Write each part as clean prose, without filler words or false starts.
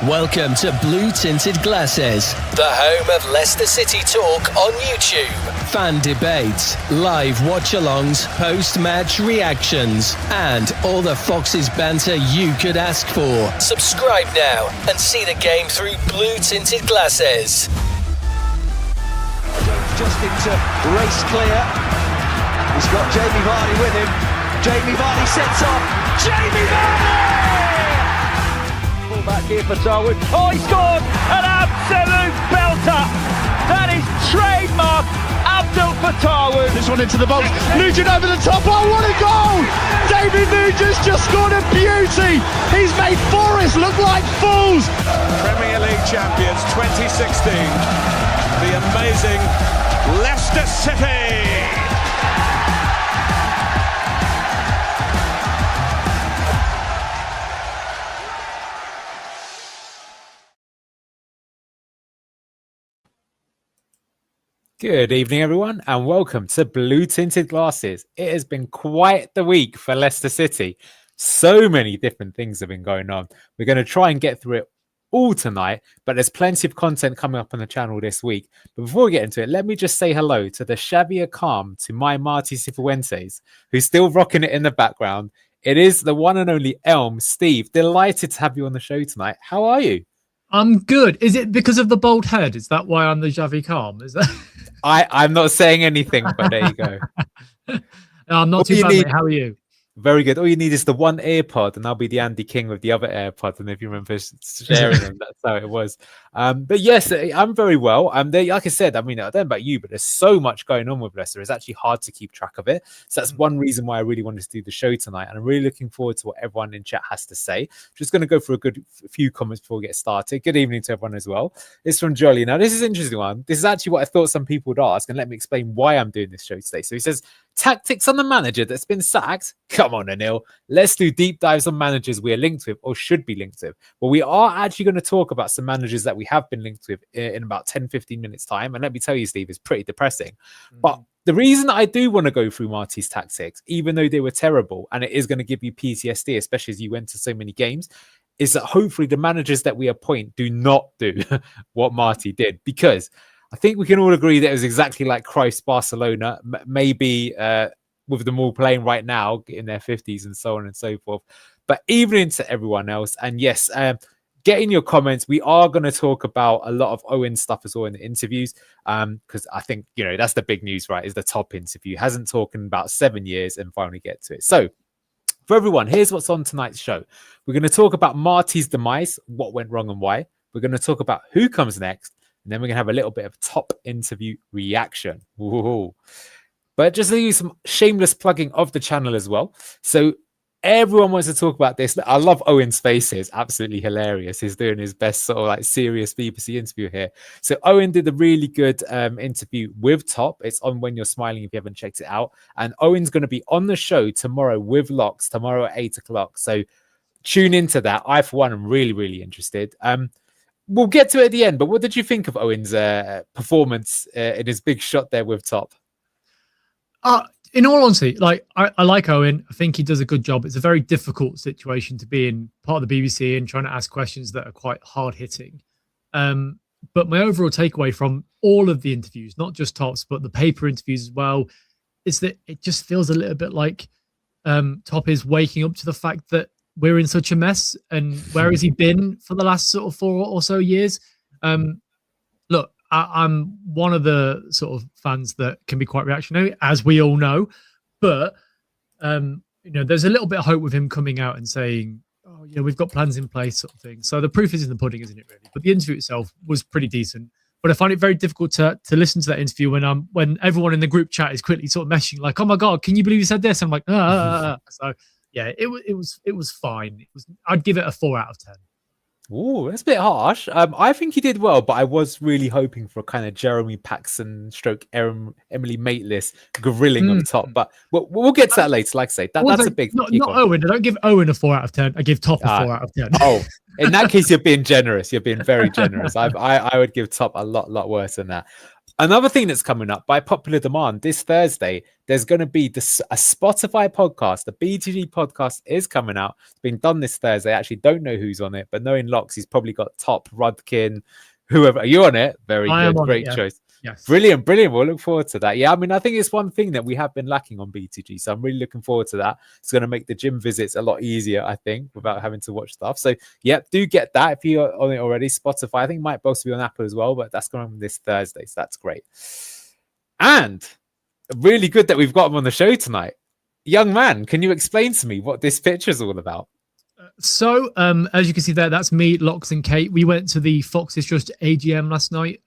Welcome to Blue Tinted Glasses, the home of Leicester City talk on YouTube. Fan debates, live watch-alongs, post-match reactions, and all the Foxes banter you could ask for. Subscribe now and see the game through Blue Tinted Glasses. Just into race clear. He's got Jamie Vardy with him. Jamie Vardy sets off. Jamie Vardy! Pull back here for Darwin. Oh, he scored! An absolute belter! That is trademark Abdul Fatahwood. This one into the box. Nugent over the top. Oh, what a goal! David Nugent's just scored a beauty. He's made Forest look like fools. Premier League champions 2016. The amazing Leicester City. Good evening, everyone, and welcome to Blue Tinted Glasses. It has been quite the week for Leicester City. So many different things have been going on. We're going to try and get through it all tonight, but there's plenty of content coming up on the channel this week. But before we get into it, let me just say hello to the shabbier calm to my Marti Cifuentes, who's still rocking it in the background. It is the one and only Elm. Steve, delighted to have you on the show tonight. How are you? I'm good. Is it because of the bald head? Is that why I'm the Javi Calm? Is that? I'm not saying anything, but there you go. No, I'm not too bad, mate. How are you? Very good. All you need is the one AirPod, and I'll be the Andy King with the other AirPod. And if you remember sharing them, that's how it was. But yes, I'm very well. Like I said, I mean, I don't know about you, but there's so much going on with Leicester. It's actually hard to keep track of it. So that's one reason why I really wanted to do the show tonight. And I'm really looking forward to what everyone in chat has to say. Just going to go through a good few comments before we get started. Good evening to everyone as well. It's from Jolly. Now, this is an interesting one. This is actually what I thought some people would ask. And let me explain why I'm doing this show today. So he says, tactics on the manager that's been sacked? Come on, Anil. Let's do deep dives on managers we are linked with or should be linked with. Well, we are actually going to talk about some managers that we have been linked with in about 10-15 minutes time. And let me tell you, Steve, it's pretty depressing. But the reason I do want to go through Marti's tactics, even though they were terrible, and it is going to give you PTSD, especially as you went to so many games, is that hopefully the managers that we appoint do not do what Marti did. Because I think we can all agree that it was exactly like Cruyff's Barcelona, maybe with them all playing right now in their 50s and so on and so forth. But even into everyone else, and yes, get in your comments. We are going to talk about a lot of Owen stuff as well in the interviews, because I think, you know, that's the big news, right? Is the top interview. Hasn't talked in about 7 years and finally get to it. So for everyone, here's what's on tonight's show. We're going to talk about Marti's demise, what went wrong and why. We're going to talk about who comes next. And then we're going to have a little bit of top interview reaction. Ooh. But just to use some shameless plugging of the channel as well. So everyone wants to talk about this. I love Owen's faces. Absolutely hilarious. He's doing his best sort of like serious BBC interview here. So Owen did a really good interview with Top. It's on When You're Smiling if you haven't checked it out. And Owen's going to be on the show tomorrow with Locks, tomorrow at 8 o'clock. So tune into that. I, for one, am really, really interested. We'll get to it at the end, but what did you think of Owen's performance in his big shot there with Top? In all honesty, like I like Owen. I think he does a good job. It's a very difficult situation to be in, part of the BBC, and trying to ask questions that are quite hard-hitting. But my overall takeaway from all of the interviews, not just Top's, but the paper interviews as well, is that it just feels a little bit like Top is waking up to the fact that we're in such a mess, and where has he been for the last sort of 4 or so years? Look, I'm one of the sort of fans that can be quite reactionary, as we all know, but you know, there's a little bit of hope with him coming out and saying, "Oh, you know, we've got plans in place," sort of thing. So the proof is in the pudding, isn't it? Really, but the interview itself was pretty decent. But I find it very difficult to listen to that interview when everyone in the group chat is quickly sort of meshing, like, "Oh my god, can you believe you said this?" I'm like, ah. So. Yeah, it was fine. I'd give it a 4 out of 10. Oh, that's a bit harsh. I think he did well, but I was really hoping for a kind of Jeremy Paxson stroke Emily Maitlis grilling of Top. But we'll get to that later. Like I say, that's a big... Not Owen. I don't give Owen a 4 out of 10. I give Top a 4 out of 10. Oh, in that case, you're being generous. You're being very generous. I would give Top a lot worse than that. Another thing that's coming up by popular demand this Thursday, there's going to be a Spotify podcast. The BTG podcast is coming out. It's been done this Thursday. I actually don't know who's on it, but knowing Locks, he's probably got Top, Rudkin, whoever. Are you on it? Very good. Great choice. Yes. Brilliant. We'll look forward to that. Yeah, I mean, I think it's one thing that we have been lacking on BTG. So I'm really looking forward to that. It's going to make the gym visits a lot easier, I think, without having to watch stuff. So, yeah, do get that if you're on it already. Spotify, I think, might both be on Apple as well, but that's going on this Thursday. So that's great. And really good that we've got him on the show tonight. Young man, can you explain to me what this picture is all about? So, as you can see there, that's me, Locks, and Kate. We went to the Foxes Trust AGM last night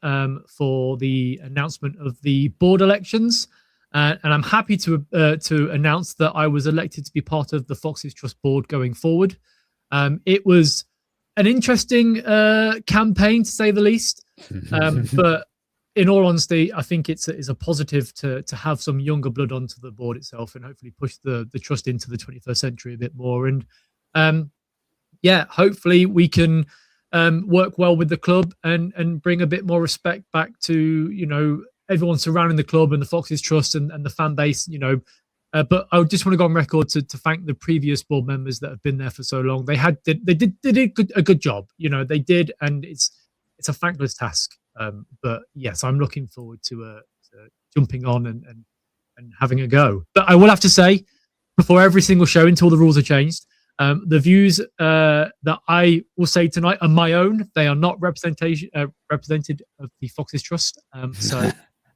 for the announcement of the board elections, and I'm happy to announce that I was elected to be part of the Foxes Trust board going forward. It was an interesting campaign, to say the least, but in all honesty, I think it's a positive to have some younger blood onto the board itself and hopefully push the trust into the 21st century a bit more. And yeah, hopefully we can work well with the club and bring a bit more respect back to, you know, everyone surrounding the club and the Foxes Trust and the fan base, you know. But I just want to go on record to thank the previous board members that have been there for so long. They did a good job, you know, they did, and it's a thankless task. But yes, I'm looking forward to jumping on and having a go. But I will have to say, before every single show, until the rules are changed, the views that I will say tonight are my own. They are not represented of the Foxes Trust. So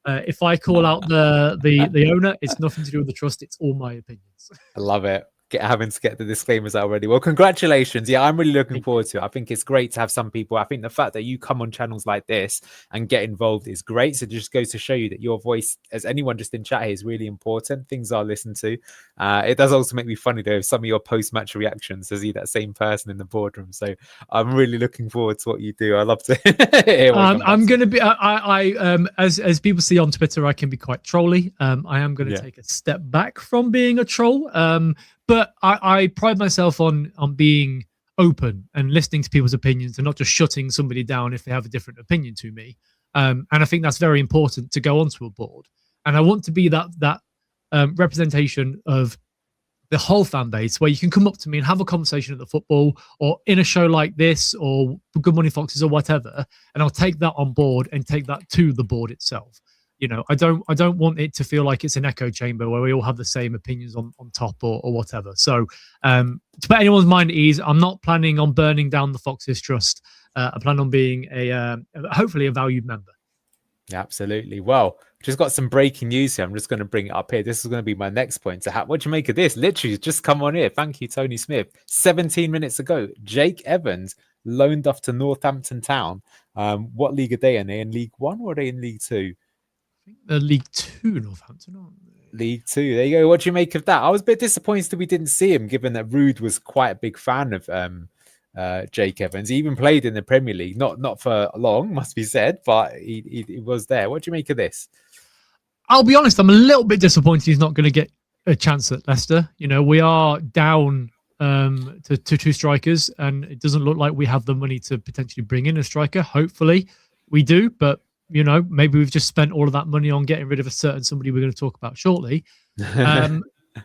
if I call out the owner, it's nothing to do with the trust. It's all my opinions. I love it. Having to get the disclaimers out already. Well, congratulations. Yeah, I'm really looking forward to it. I think it's great to have some people. I think the fact that you come on channels like this and get involved is great. So it just goes to show you that your voice, as anyone just in chat here, is really important. Things are listened to. It does also make me funny though, some of your post-match reactions to see that same person in the boardroom. So I'm really looking forward to what you do. I love to hear I'm going to be, as people see on Twitter, I can be quite trolly. I am going to take a step back from being a troll. But I pride myself on being open and listening to people's opinions and not just shutting somebody down if they have a different opinion to me. And I think that's very important to go onto a board. And I want to be that representation of the whole fan base where you can come up to me and have a conversation at the football or in a show like this or Good Morning Foxes or whatever. And I'll take that on board and take that to the board itself. You know, I don't want it to feel like it's an echo chamber where we all have the same opinions on top or whatever. So to put anyone's mind at ease, I'm not planning on burning down the Foxes Trust. I plan on being hopefully a valued member. Yeah, absolutely. Well, just got some breaking news here. I'm just going to bring it up here. This is going to be my next point. What do you make of this? Literally, just come on here. Thank you, Tony Smith. 17 minutes ago, Jake Evans loaned off to Northampton Town. What league are they in? Are they in League One or are they in League Two? League Two, Northampton, aren't they? League Two. There you go. What do you make of that? I was a bit disappointed that we didn't see him, given that Rude was quite a big fan of Jake Evans. He even played in the Premier League, not for long, must be said, but he was there. What do you make of this? I'll be honest, I'm a little bit disappointed he's not going to get a chance at Leicester. You know, we are down to two strikers, and it doesn't look like we have the money to potentially bring in a striker. Hopefully we do, but you know, maybe we've just spent all of that money on getting rid of a certain somebody we're going to talk about shortly.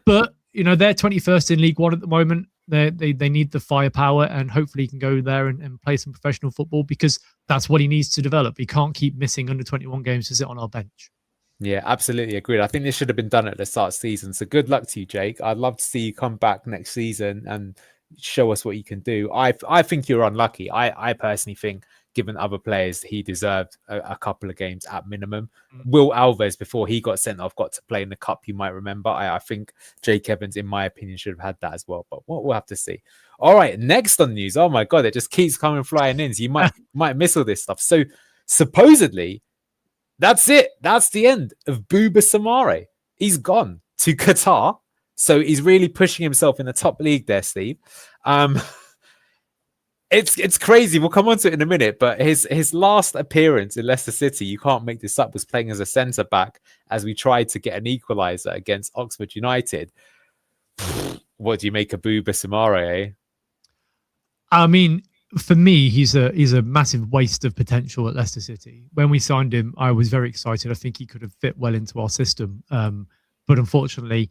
But, you know, they're 21st in League One at the moment. They need the firepower, and hopefully he can go there and play some professional football because that's what he needs to develop. He can't keep missing under 21 games to sit on our bench. Yeah, absolutely agreed. I think this should have been done at the start of the season. So good luck to you, Jake. I'd love to see you come back next season and show us what you can do. I think you're unlucky. I personally think, given other players, he deserved a couple of games at minimum. Will Alves, before he got sent off, got to play in the cup, you might remember. I think Jake Evans, in my opinion, should have had that as well. But we'll have to see. All right, next on news. Oh my God, it just keeps coming flying in. So you might miss all this stuff. So supposedly, that's it. That's the end of Bouba Samare. He's gone to Qatar. So he's really pushing himself in the top league there, Steve. It's crazy. We'll come on to it in a minute, but his last appearance in Leicester City, you can't make this up, was playing as a centre back as we tried to get an equaliser against Oxford United. What do you make of Bouba Samare, eh? I mean, for me, he's a massive waste of potential at Leicester City. When we signed him, I was very excited. I think he could have fit well into our system. But unfortunately,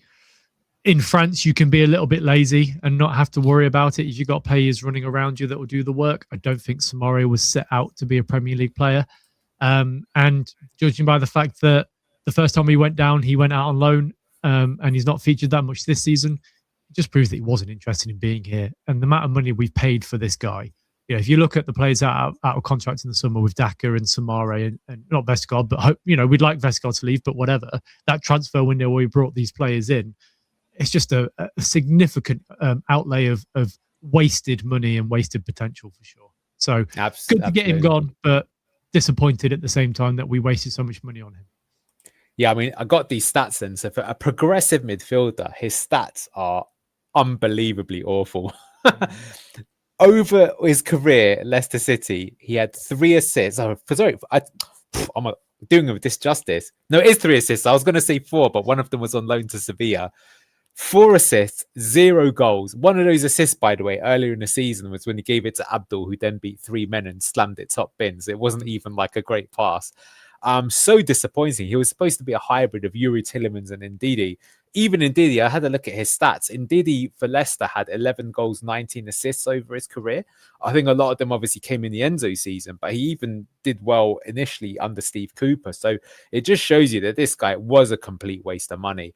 in France, you can be a little bit lazy and not have to worry about it. If you've got players running around you that will do the work. I don't think Samari was set out to be a Premier League player. And judging by the fact that the first time he went down, he went out on loan, and he's not featured that much this season, it just proves that he wasn't interested in being here. And the amount of money we've paid for this guy, if you look at the players out of contract in the summer with Daka and Samare and not Vestergaard, but we'd like Vestergaard to leave, but whatever. That transfer window where we brought these players in, it's just a significant outlay of wasted money and wasted potential for sure. So good to get him gone, but disappointed at the same time that we wasted so much money on him. Yeah, I mean, I got these stats in. So for a progressive midfielder, his stats are unbelievably awful. Over his career at Leicester City, he had 3 assists. I'm doing him this justice. No, it is 3 assists. I was going to say 4, but one of them was on loan to Sevilla. 4 assists, 0 goals. One of those assists, by the way, earlier in the season was when he gave it to Abdul, who then beat 3 men and slammed it top bins. It wasn't even like a great pass. So disappointing. He was supposed to be a hybrid of Yuri Tillemans and Ndidi. Even Ndidi, I had a look at his stats. Ndidi for Leicester had 11 goals, 19 assists over his career. I think a lot of them obviously came in the Enzo season, but he even did well initially under Steve Cooper. So it just shows you that this guy was a complete waste of money.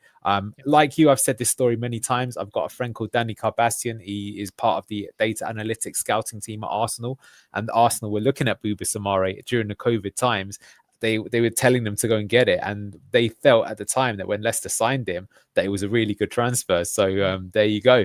Like you, I've said this story many times. I've got a friend called Danny Carbastian. He is part of the data analytics scouting team at Arsenal. And Arsenal were looking at Buba Samare during the COVID times. They were telling them to go and get it, and they felt at the time that when Leicester signed him that it was a really good transfer. So there you go.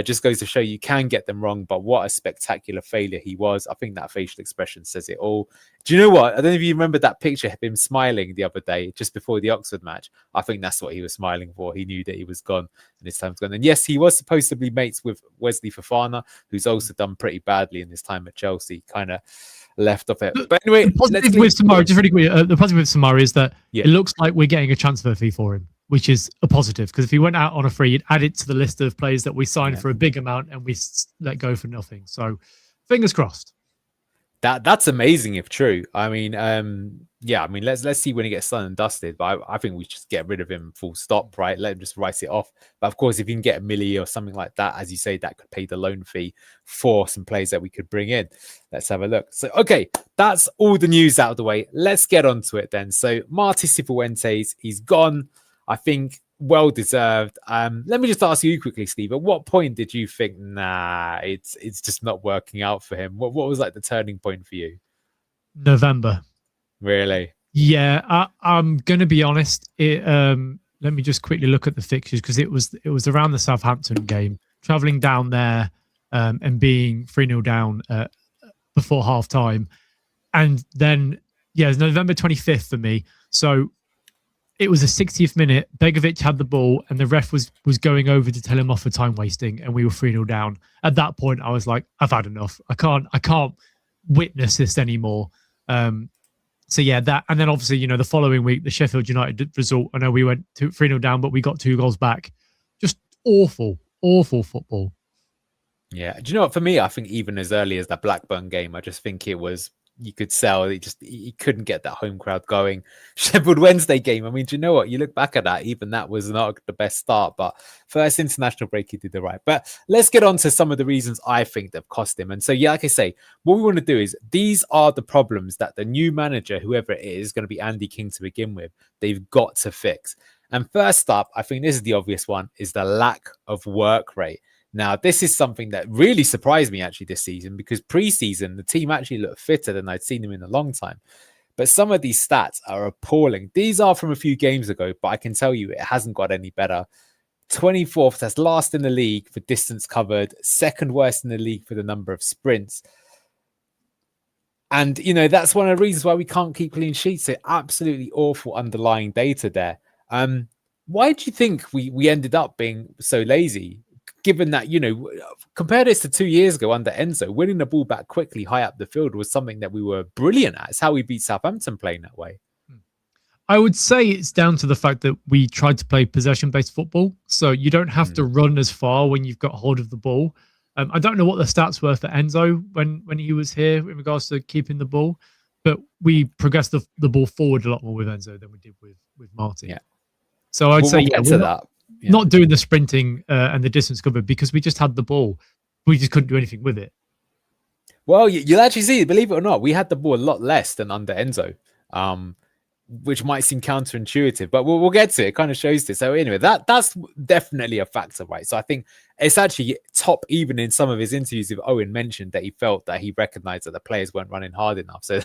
Just goes to show you can get them wrong, but what a spectacular failure he was. I think that facial expression says it all. Do you know what? I don't know if you remember that picture of him smiling the other day just before the Oxford match. I think that's what he was smiling for. He knew that he was gone and his time's gone. And yes, he was supposed to be mates with Wesley Fofana, who's also done pretty badly in his time at Chelsea. Kind of left off it. But anyway, the positive with Samari, just really quick, the positive with Samari is that it looks like we're getting a transfer fee for him, which is a positive, because if he went out on a free, you'd add it to the list of players that we signed for a big amount and we let go for nothing. So fingers crossed. That's amazing if true. I mean, let's see when he gets done and dusted. But I think we just get rid of him full stop, right? Let him just write it off. But of course, if you can get $1 million or something like that, as you say, that could pay the loan fee for some players that we could bring in. Let's have a look. So, okay, that's all the news out of the way. Let's get on to it then. So, Marti Cifuentes, he's gone. I think well deserved. Let me just ask you quickly, Steve. At what point did you think, it's just not working out for him? What was like the turning point for you? November. Really? Yeah, I'm going to be honest. Let me just quickly look at the fixtures, because it was around the Southampton game, traveling down there and being 3-0 down before half time. And then, it's November 25th for me. So it was a 60th minute. Begovic had the ball and the ref was going over to tell him off for time wasting, and we were 3-0 down. At that point, I was like, I've had enough. I can't witness this anymore. So yeah, that, and then obviously, the following week, the Sheffield United result, I know we went 3-0 down, but we got 2 goals back. Just awful football. Yeah. Do you know what? For me, I think even as early as that Blackburn game, I just think it was, you could sell. He couldn't get that home crowd going. Sheffield Wednesday game. I mean, do you know what? You look back at that, even that was not the best start, but first international break, he did the right. But let's get on to some of the reasons I think they've cost him. And so, like I say, what we want to do is, these are the problems that the new manager, whoever it is going to be Andy King to begin with, they've got to fix. And first up, I think this is the obvious one, is the lack of work rate. Now, this is something that really surprised me actually this season, because pre-season, the team actually looked fitter than I'd seen them in a long time. But some of these stats are appalling. These are from a few games ago, but I can tell you it hasn't got any better. 24th, that's last in the league for distance covered, second worst in the league for the number of sprints. And, that's one of the reasons why we can't keep clean sheets. So absolutely awful underlying data there. Why do you think we ended up being so lazy? Given that, compare this to 2 years ago under Enzo, winning the ball back quickly high up the field was something that we were brilliant at. It's how we beat Southampton playing that way. I would say it's down to the fact that we tried to play possession-based football. So you don't have to run as far when you've got hold of the ball. I don't know what the stats were for Enzo when he was here in regards to keeping the ball, but we progressed the ball forward a lot more with Enzo than we did with Marti. Yeah. So I'd say we're not doing the sprinting and the distance cover because we just had the ball. We just couldn't do anything with it. Well, you'll actually see, believe it or not, we had the ball a lot less than under Enzo, which might seem counterintuitive, but we'll get to it. It kind of shows this. So anyway, that's definitely a factor, right? So I think it's actually top, even in some of his interviews with Owen mentioned that he felt that he recognized that the players weren't running hard enough. So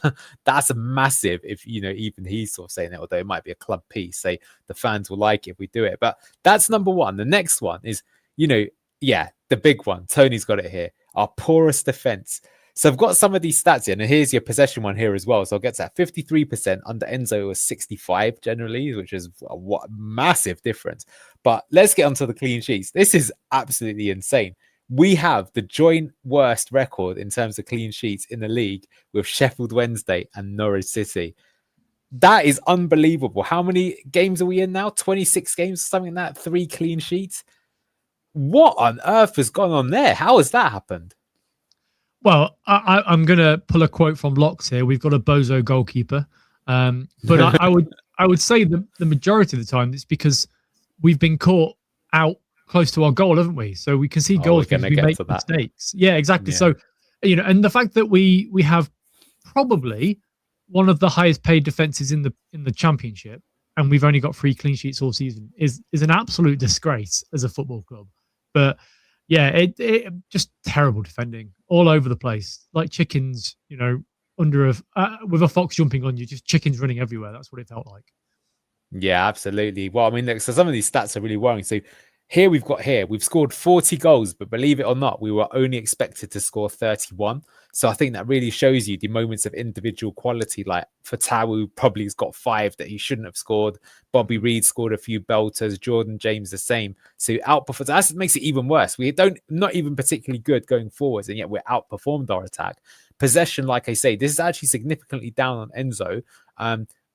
that's a massive, if, even he's sort of saying it, although it might be a club piece, say the fans will like it if we do it. But that's number one. The next one is, the big one. Tony's got it here. Our poorest defense. So I've got some of these stats here, and here's your possession one here as well. So I'll get to that. 53% under Enzo was 65 generally, which is a massive difference. But let's get onto the clean sheets. This is absolutely insane. We have the joint worst record in terms of clean sheets in the league with Sheffield Wednesday and Norwich City. That is unbelievable. How many games are we in now? 26 games, something like that. 3 clean sheets. What on earth has gone on there? How has that happened? Well, I'm going to pull a quote from Locks here. We've got a bozo goalkeeper. But I would say the majority of the time it's because we've been caught out close to our goal, haven't we? So we can see goals because we make mistakes. Yeah, exactly. Yeah. So, and the fact that we have probably one of the highest paid defenses in the championship, and we've only got 3 clean sheets all season is an absolute disgrace as a football club. But yeah, it just terrible defending all over the place, like chickens, under with a fox jumping on you, just chickens running everywhere. That's what it felt like. Yeah, absolutely. Well, I mean, look, so some of these stats are really worrying. So we've scored 40 goals, but believe it or not, we were only expected to score 31. So I think that really shows you the moments of individual quality. Like Fatawu probably has got 5 that he shouldn't have scored. Bobby Reed scored a few belters. Jordan James the same. So outperformed. That makes it even worse. We not even particularly good going forwards, and yet we're outperformed our attack. Possession, like I say, this is actually significantly down on Enzo,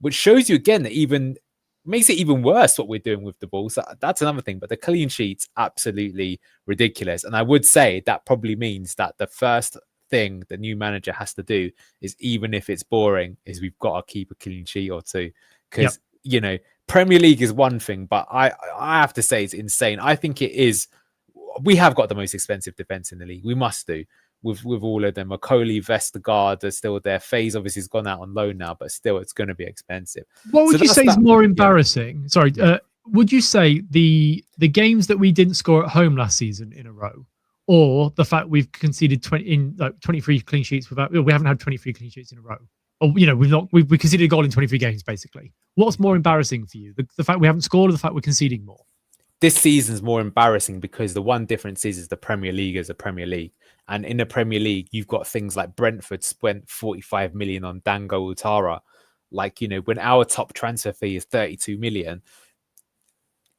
which shows you again that even makes it even worse what we're doing with the ball. So that's another thing. But the clean sheets, absolutely ridiculous. And I would say that probably means that the first thing the new manager has to do is, even if it's boring, is we've got to keep a clean sheet or 2. Because, Premier League is one thing, but I have to say it's insane. I think it is. We have got the most expensive defense in the league. We must do. With all of them. Macaulay, Vestergaard are still there. Faze obviously has gone out on loan now, but still it's going to be expensive. What would you say is more embarrassing? Yeah. Sorry, would you say the games that we didn't score at home last season in a row, or the fact we've conceded 23 clean sheets we haven't had 23 clean sheets in a row? Or we conceded a goal in 23 games basically. What's more embarrassing for you? The fact we haven't scored, or the fact we're conceding more? This season's more embarrassing because the one difference is the Premier League is a Premier League. And in the Premier League, you've got things like Brentford spent 45 million on Dango Utara. Like, when our top transfer fee is 32 million,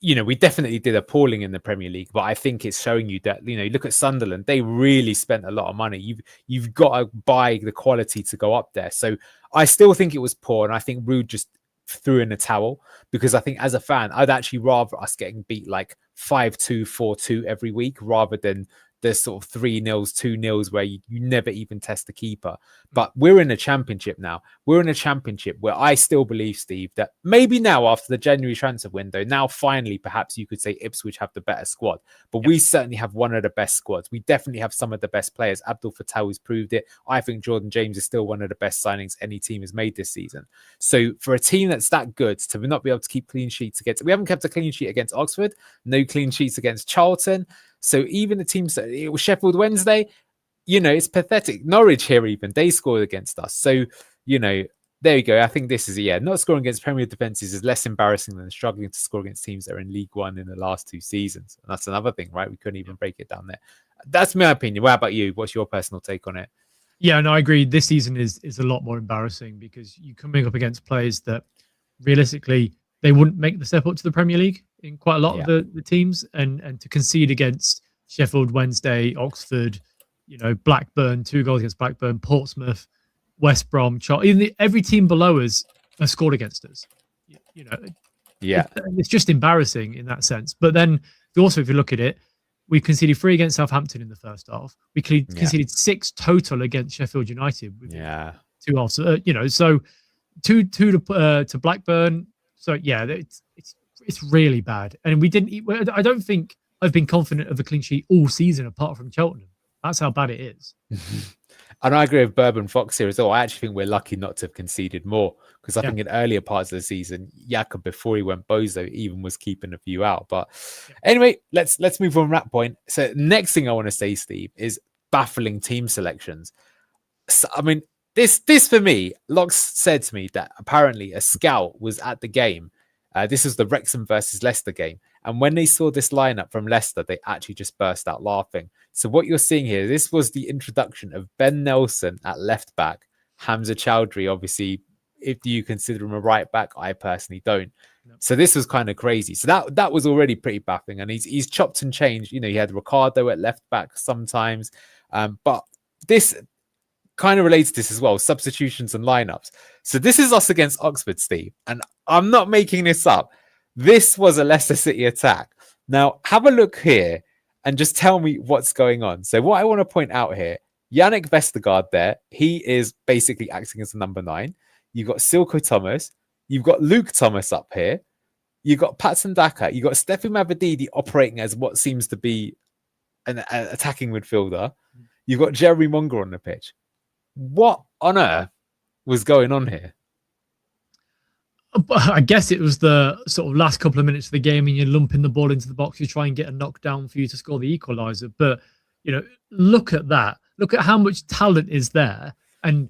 we definitely did appalling in the Premier League. But I think it's showing you that, look at Sunderland. They really spent a lot of money. You've got to buy the quality to go up there. So I still think it was poor. And I think Ruud just threw in the towel, because I think as a fan, I'd actually rather us getting beat like 5-2, 4-2 every week rather than there's sort of 3-0, 2-0 where you never even test the keeper. But we're in a championship now. We're in a championship where I still believe, Steve, that maybe now after the January transfer window, now finally perhaps you could say Ipswich have the better squad. But we certainly have one of the best squads. We definitely have some of the best players. Abdul Fattah has proved it. I think Jordan James is still one of the best signings any team has made this season. So for a team that's that good to not be able to keep clean sheets against, we haven't kept a clean sheet against Oxford, no clean sheets against Charlton. So even the teams that it was Sheffield Wednesday, it's pathetic. Norwich here, even they scored against us. So, there you go. I think this is, not scoring against Premier defenses is less embarrassing than struggling to score against teams that are in League One in the last 2 seasons. And that's another thing, right? We couldn't even break it down there. That's my opinion. What about you? What's your personal take on it? Yeah, no, I agree. This season is a lot more embarrassing because you're coming up against players that realistically they wouldn't make the step up to the Premier League in quite a lot of the teams, and to concede against Sheffield Wednesday, Oxford, Blackburn, 2 goals against Blackburn, Portsmouth, West Brom, every team below us has scored against us. It's just embarrassing in that sense. But then also, if you look at it, We conceded 3 against Southampton in the first half. We conceded 6 total against Sheffield United. Yeah. 2 halves. So 2 to Blackburn. So yeah, it's really bad. And we didn't. I don't think I've been confident of a clean sheet all season apart from Cheltenham. That's how bad it is. And I agree with Bourbon Fox here as well. I actually think we're lucky not to have conceded more, because I think in earlier parts of the season, Jakob, before he went bozo, even was keeping a few out. But anyway, let's move on that point. So next thing I want to say, Steve, is baffling team selections. So, I mean, this for me, Locks said to me that apparently a scout was at the game. This was the Wrexham versus Leicester game. And when they saw this lineup from Leicester, they actually just burst out laughing. So what you're seeing here, this was the introduction of Ben Nelson at left back, Hamza Chowdhury, obviously, if you consider him a right back, I personally don't. No. So this was kind of crazy. So that was already pretty baffling. And he's chopped and changed. You know, he had Ricardo at left back sometimes. But this kind of relates to this as well, substitutions and lineups. So this is us against Oxford, Steve. And I'm not making this up. This was a Leicester City attack. Now, have a look here and just tell me what's going on. So what I want to point out here, Yannick Vestergaard there, he is basically acting as a number 9. You've got Silko Thomas. You've got Luke Thomas up here. You've got Patson Daka. You've got Stefan Mavadidi operating as what seems to be an attacking midfielder. You've got Jeremy Munger on the pitch. What on earth was going on here? I guess it was the sort of last couple of minutes of the game and you're lumping the ball into the box to try and get a knockdown for you to score the equaliser. But, you know, look at that. Look at how much talent is there. And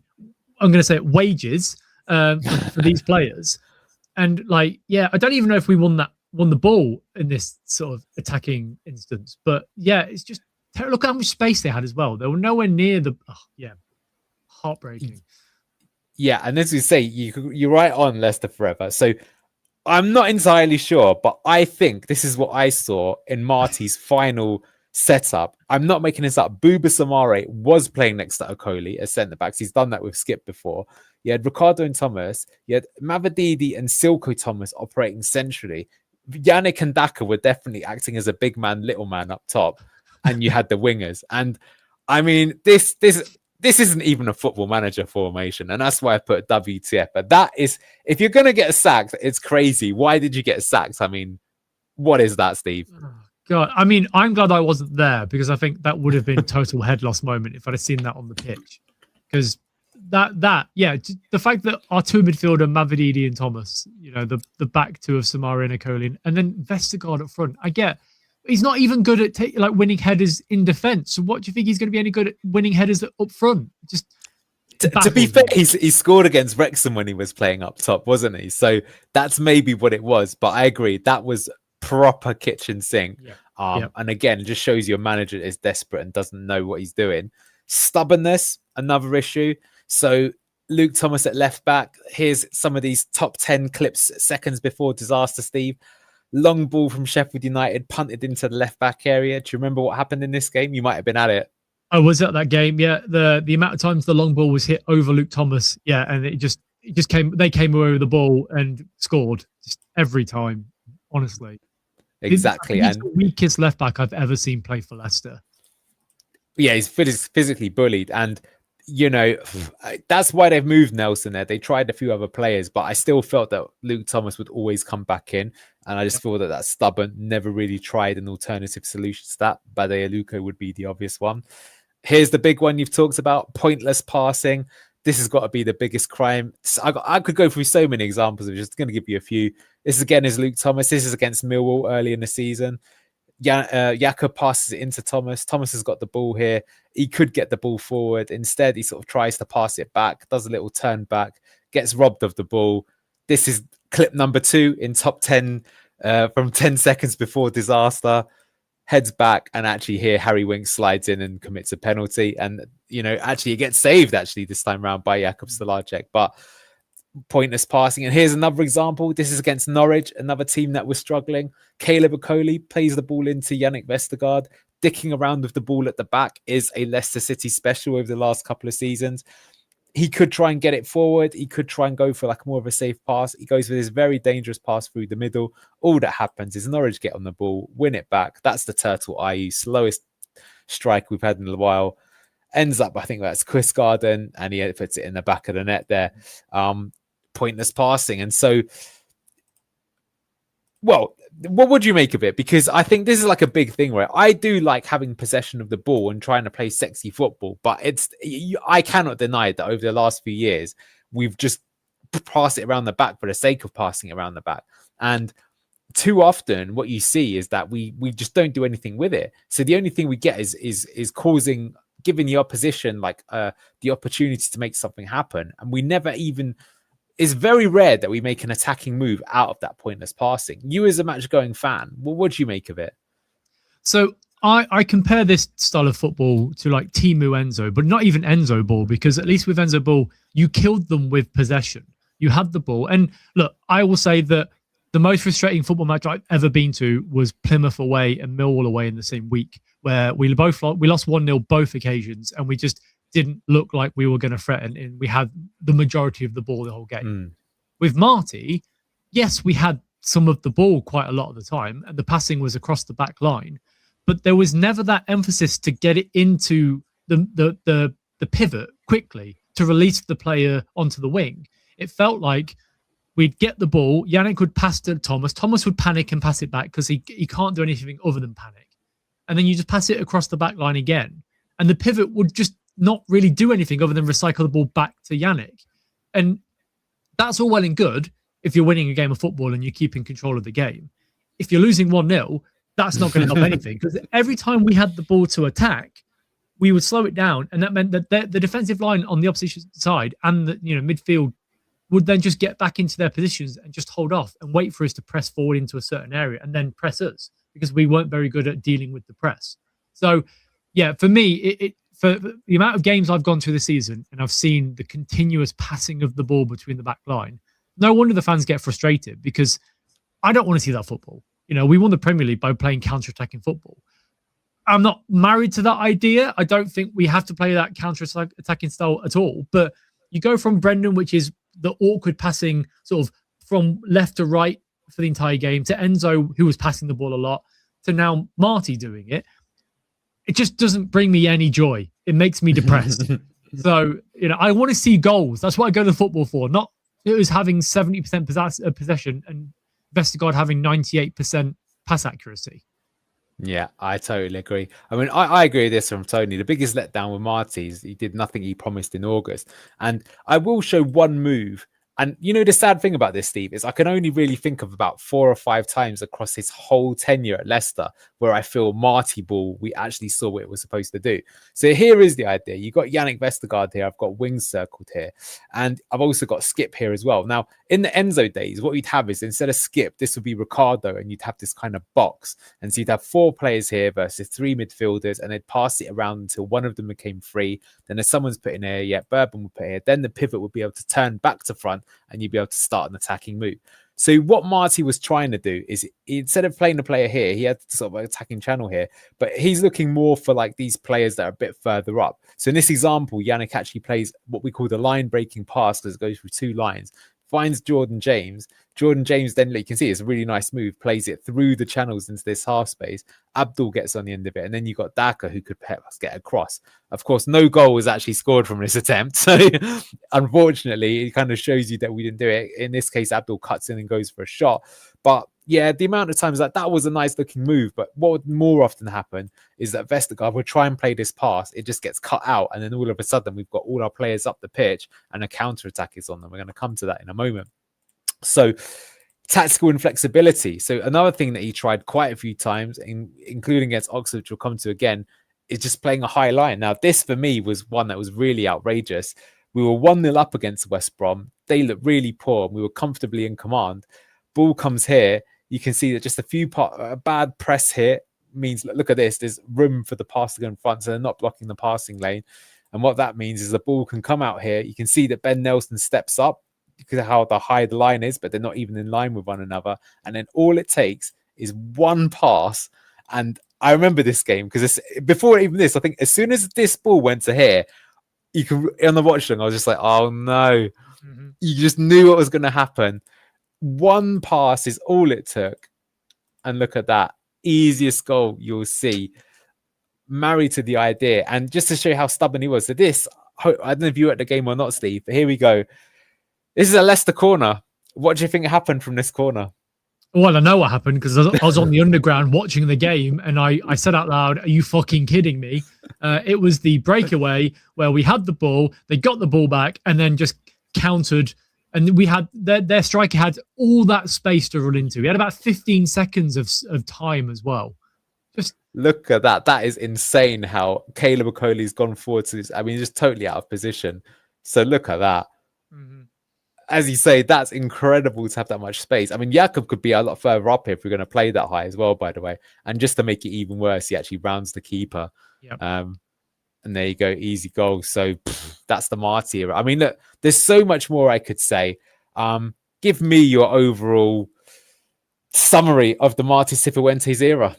I'm going to say wages for these players. And like, yeah, I don't even know if we won the ball in this sort of attacking instance. But yeah, it's just, look how much space they had as well. They were nowhere near heartbreaking. Yeah, and as we say, you're right on Leicester forever. So I'm not entirely sure, but I think this is what I saw in Marti's final setup. I'm not making this up. Bouba Samare was playing next to Okoli as centre-backs. He's done that with Skip before. You had Ricardo and Thomas. You had Mavadidi and Silko Thomas operating centrally. Yannick and Daka were definitely acting as a big man, little man up top. And you had the wingers. And I mean, this isn't even a Football Manager formation, and that's why I put WTF. But that is, if you're going to get sacked, it's crazy. Why did you get sacked? I mean, what is that, Steve? God, I mean, I'm glad I wasn't there, because I think that would have been a total head loss moment if I'd have seen that on the pitch. Because the fact that our 2 midfielder, Mavadidi and Thomas, you know, the back 2 of Samara and Okoli, and then Vestergaard up front, I get. He's not even good at winning headers in defence. So what do you think he's going to be any good at winning headers up front? Just to be fair, he scored against Wrexham when he was playing up top, wasn't he? So that's maybe what it was. But I agree, that was proper kitchen sink. Yeah. And again, it just shows your manager is desperate and doesn't know what he's doing. Stubbornness, another issue. So Luke Thomas at left back. Here's some of these top 10 clips seconds before disaster, Steve. Long ball from Sheffield United, punted into the left back area. Do you remember what happened in this game? You might have been at it. I was at that game. Yeah, the amount of times the long ball was hit over Luke Thomas. Yeah, and it just came. They came away with the ball and scored just every time. Honestly, exactly. He's the weakest left back I've ever seen play for Leicester. Yeah, he's physically bullied, and you know, that's why they've moved Nelson there. They tried a few other players, but I still felt that Luke Thomas would always come back in. And I just feel that that's stubborn, never really tried an alternative solution to that. Badayaluko would be the obvious one. Here's the big one you've talked about, pointless passing. This has got to be the biggest crime. I could go through so many examples. I'm just going to give you a few. This again is Luke Thomas. This is against Millwall early in the season. Jakob passes it into Thomas. Thomas has got the ball here. He could get the ball forward. Instead, he sort of tries to pass it back, does a little turn back, gets robbed of the ball. This is clip number 2 in top 10 from 10 seconds before disaster. Heads back, and actually here Harry Winks slides in and commits a penalty. And, you know, actually it gets saved actually this time round by Jakub Stolarczyk. But pointless passing. And here's another example. This is against Norwich, another team that was struggling. Caleb Okoli plays the ball into Yannick Vestergaard. Dicking around with the ball at the back is a Leicester City special over the last couple of seasons. he could try and get it forward. He could try and go for like more of a safe pass. He goes for this very dangerous pass through the middle. All that happens is Norwich get on the ball, win it back. That's the turtle, i.e. slowest strike we've had in a while. Ends up, I think that's Chris Garden, and he puts it in the back of the net there. Pointless passing. And so, well, what would you make of it? Because I think this is like a big thing where I do like having possession of the ball and trying to play sexy football, but I cannot deny that over the last few years, we've just passed it around the back for the sake of passing it around the back. And too often what you see is that we just don't do anything with it. So the only thing we get is giving the opposition like the opportunity to make something happen. And we never even... It's very rare that we make an attacking move out of that pointless passing. You as a match-going fan, what do you make of it? So I compare this style of football to like Timu Enzo, but not even Enzo ball, because at least with Enzo ball, you killed them with possession. You had the ball. And look, I will say that the most frustrating football match I've ever been to was Plymouth away and Millwall away in the same week, where we lost 1-0 both occasions, and we just didn't look like we were going to threaten, and we had the majority of the ball the whole game. With Marti, yes, we had some of the ball quite a lot of the time, and the passing was across the back line, but there was never that emphasis to get it into the pivot quickly to release the player onto the wing. It felt like we'd get the ball, Yannick would pass to Thomas would panic and pass it back because he can't do anything other than panic. And then you just pass it across the back line again, and the pivot would just not really do anything other than recycle the ball back to Yannick. And that's all well and good if you're winning a game of football and you're keeping control of the game. If you're losing 1-0, that's not going to help anything, because every time we had the ball to attack, we would slow it down, and that meant that the defensive line on the opposition side and the midfield would then just get back into their positions and just hold off and wait for us to press forward into a certain area and then press us, because we weren't very good at dealing with the press. So, yeah, for me, for the amount of games I've gone to this season and I've seen the continuous passing of the ball between the back line, no wonder the fans get frustrated, because I don't want to see that football. We won the Premier League by playing counter-attacking football. I'm not married to that idea. I don't think we have to play that counter-attacking style at all. But you go from Brendan, which is the awkward passing sort of from left to right for the entire game, to Enzo, who was passing the ball a lot, to now Marti doing it. It just doesn't bring me any joy. It makes me depressed. So, I want to see goals. That's what I go to football for. Not it was having 70% possession and Vestergaard having 98% pass accuracy. Yeah, I totally agree. I mean, I agree with this from Tony. The biggest letdown with Marti is he did nothing he promised in August. And I will show one move. And the sad thing about this, Steve, is I can only really think of about 4 or 5 times across his whole tenure at Leicester where I feel Marti ball, we actually saw what it was supposed to do. So here is the idea. You've got Yannick Vestergaard here. I've got wings circled here. And I've also got Skip here as well. Now, in the Enzo days, what you'd have is instead of Skip, this would be Ricardo, and you'd have this kind of box. And so you'd have 4 players here versus 3 midfielders, and they'd pass it around until one of them became free. Then if someone's put in here, Bourbon would put here. Then the pivot would be able to turn back to front, and you'd be able to start an attacking move. So what Marti was trying to do is, instead of playing the player here, he had sort of an attacking channel here, but he's looking more for like these players that are a bit further up. So in this example, Yannick actually plays what we call the line breaking pass, because it goes through 2 lines, finds Jordan James. Jordan James then, you can see it's a really nice move, plays it through the channels into this half space. Abdul gets on the end of it, and then you've got Daka, who could perhaps get across. Of course, no goal was actually scored from this attempt. So unfortunately, it kind of shows you that we didn't do it. In this case, Abdul cuts in and goes for a shot. But yeah, the amount of times that was a nice looking move. But what would more often happen is that Vestergaard would try and play this pass. It just gets cut out. And then all of a sudden, we've got all our players up the pitch and a counter attack is on them. We're going to come to that in a moment. So tactical inflexibility. So another thing that he tried quite a few times, including against Oxford, which we'll come to again, is just playing a high line. Now, this for me was one that was really outrageous. We were 1-0 up against West Brom. They looked really poor. We were comfortably in command. Ball comes here. You can see that just a bad press here means, look at this, there's room for the pass to go in front, so they're not blocking the passing lane. And what that means is the ball can come out here. You can see that Ben Nelson steps up because of how high the line is, but they're not even in line with one another. And then all it takes is one pass. And I remember this game because before even this, I think as soon as this ball went to here, you can on the watch along, I was just like, oh no. Mm-hmm. You just knew what was going to happen. One pass is all it took. And look at that. Easiest goal you'll see. Married to the idea. And just to show you how stubborn he was. So this, I don't know if you were at the game or not, Steve, but here we go. This is a Leicester corner. What do you think happened from this corner? Well, I know what happened because I was on the underground watching the game, and I said out loud, "Are you fucking kidding me?" It was the breakaway where we had the ball, they got the ball back, and then just countered. And we had their striker had all that space to run into. He had about 15 seconds of time as well. Just look at that. That is insane how Caleb Okoli's gone forward to this. I mean, just totally out of position. So look at that. Mm-hmm. As you say, that's incredible to have that much space. I mean, Jakob could be a lot further up if we're going to play that high as well, by the way. And just to make it even worse, he actually rounds the keeper. Yep. And there you go, easy goal. So that's the Marti era. I mean, look, there's so much more I could say. Give me your overall summary of the Marti Cifuentes era.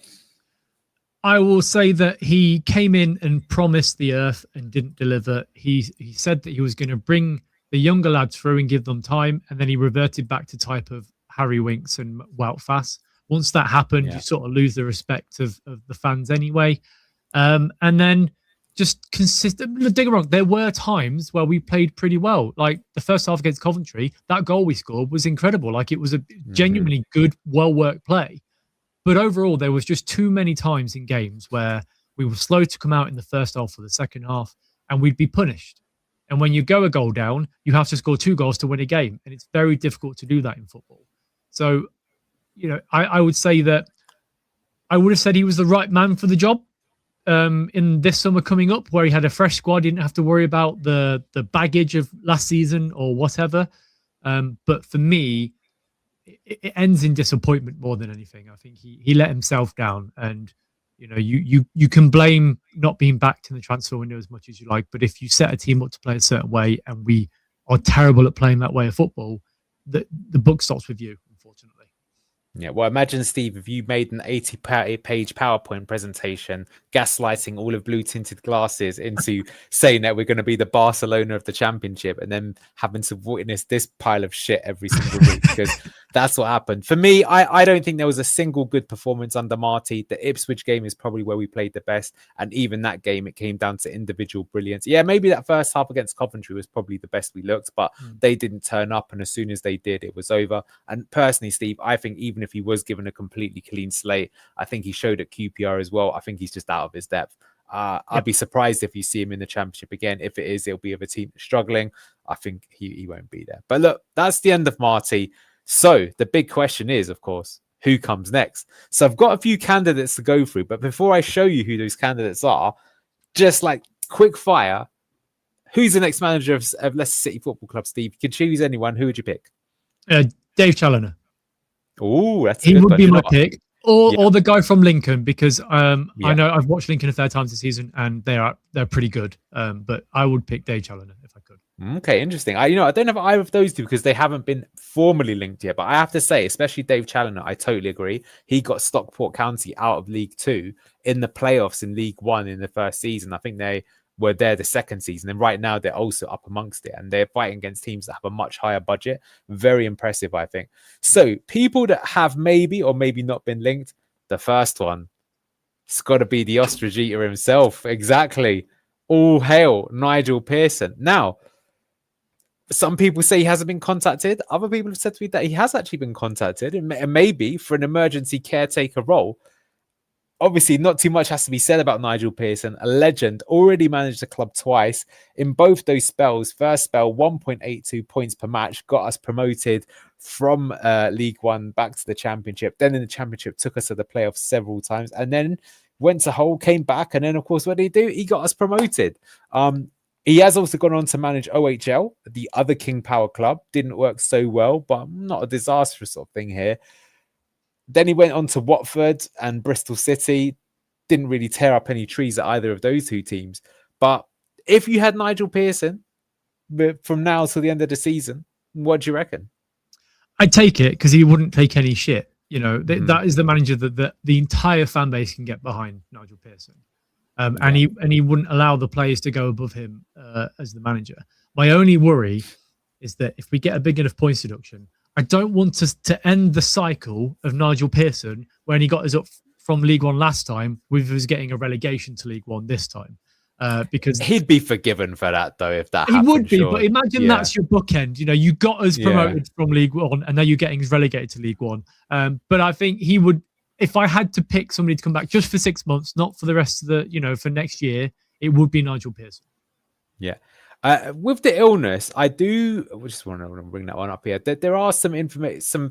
I will say that he came in and promised the earth and didn't deliver. He said that he was going to bring the younger lads through and give them time, and then he reverted back to type of Harry Winks and Wout Fass. Once that happened, you sort of lose the respect of the fans anyway. And then just consistent. Don't get me wrong, there were times where we played pretty well. Like the first half against Coventry, that goal we scored was incredible. Like it was a genuinely good, well-worked play. But overall, there was just too many times in games where we were slow to come out in the first half or the second half, and we'd be punished. And when you go a goal down, you have to score 2 goals to win a game. And it's very difficult to do that in football. So, I would say that I would have said he was the right man for the job in this summer coming up, where he had a fresh squad. He didn't have to worry about the baggage of last season or whatever. But for me, it ends in disappointment more than anything. I think he let himself down, and you can blame not being backed in the transfer window as much as you like, but if you set a team up to play a certain way and we are terrible at playing that way of football, the book stops with you, unfortunately. Yeah, well, imagine, Steve, if you made an 80-page PowerPoint presentation gaslighting all of blue-tinted glasses into saying that we're going to be the Barcelona of the Championship, and then having to witness this pile of shit every single week, because that's what happened. For me, I don't think there was a single good performance under Marti. The Ipswich game is probably where we played the best, and even that game, it came down to individual brilliance. Yeah, maybe that first half against Coventry was probably the best we looked, but they didn't turn up, and as soon as they did, it was over. And personally, Steve, I think even if he was given a completely clean slate, I think he showed at QPR as well. I think he's just out of his depth. I'd be surprised if you see him in the Championship again. If it is, it'll be of a team struggling. I think he won't be there. But look, that's the end of Marti. So the big question is, of course, who comes next? So I've got a few candidates to go through, but before I show you who those candidates are, just like quick fire, who's the next manager of Leicester City Football Club, Steve? You could choose anyone. Who would you pick? Dave Challoner. Oh, that's he would be my pick, or the guy from Lincoln, because I know I've watched Lincoln a fair time this season, and they're pretty good. But I would pick Dave Challoner if I could. Okay, interesting. I don't have either of those two because they haven't been formally linked yet. But I have to say, especially Dave Challoner, I totally agree. He got Stockport County out of League Two in the playoffs in League One in the first season. I think they were there the second season, and right now they're also up amongst it, and they're fighting against teams that have a much higher budget. Very impressive, I think. So people that have maybe or maybe not been linked, the first one, it's got to be the ostrich eater himself. Exactly. All hail Nigel Pearson. Now, some people say he hasn't been contacted. Other people have said to me that he has actually been contacted, and maybe for an emergency caretaker role. Obviously, not too much has to be said about Nigel Pearson, a legend, already managed the club twice. In both those spells, first spell, 1.82 points per match, got us promoted from League One back to the Championship. Then in the Championship, took us to the playoffs several times, and then went to Hull, came back, and then, of course, what did he do? He got us promoted. He has also gone on to manage OHL, the other King Power club. Didn't work so well, but not a disastrous sort of thing here. Then he went on to Watford and Bristol City. Didn't really tear up any trees at either of those two teams. But if you had Nigel Pearson from now till the end of the season, what do you reckon? I'd take it because he wouldn't take any shit. That is the manager that the entire fan base can get behind, Nigel Pearson. And he wouldn't allow the players to go above him as the manager. My only worry is that if we get a big enough points deduction, I don't want to end the cycle of Nigel Pearson when he got us up from League One last time with us getting a relegation to League One this time. Because he'd be forgiven for that though if that he happened, would be, sure. But imagine that's your bookend. You got us promoted from League One, and now you're getting us relegated to League One. But I think he would, if I had to pick somebody to come back just for 6 months, not for the rest of the, for next year, it would be Nigel Pearson. Yeah. With the illness, I just want to bring that one up here. There are some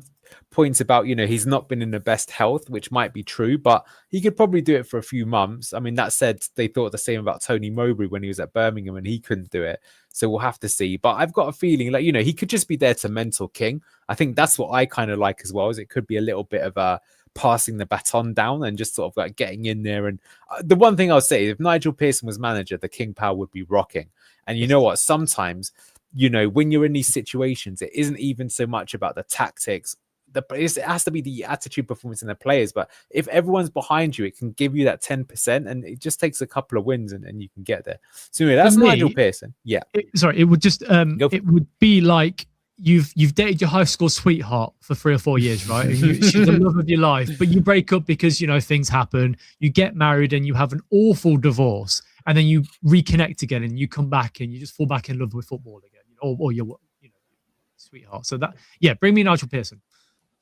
points about, he's not been in the best health, which might be true, but he could probably do it for a few months. I mean, that said, they thought the same about Tony Mowbray when he was at Birmingham and he couldn't do it. So we'll have to see. But I've got a feeling like, he could just be there to mentor King. I think that's what I kind of like as well, is it could be a little bit of a passing the baton down and just sort of like getting in there. And the one thing I'll say, if Nigel Pearson was manager, the King power would be rocking. And you know what? Sometimes, when you're in these situations, it isn't even so much about the tactics. It has to be the attitude, performance, and the players. But if everyone's behind you, it can give you that 10%, and it just takes a couple of wins, and you can get there. So anyway, that's Nigel Pearson. Yeah. It would just it would be like you've dated your high school sweetheart for 3 or 4 years, right? And she's the love of your life, but you break up because things happen. You get married and you have an awful divorce. And then you reconnect again, and you come back, and you just fall back in love with football again, or your, sweetheart. So bring me Nigel Pearson.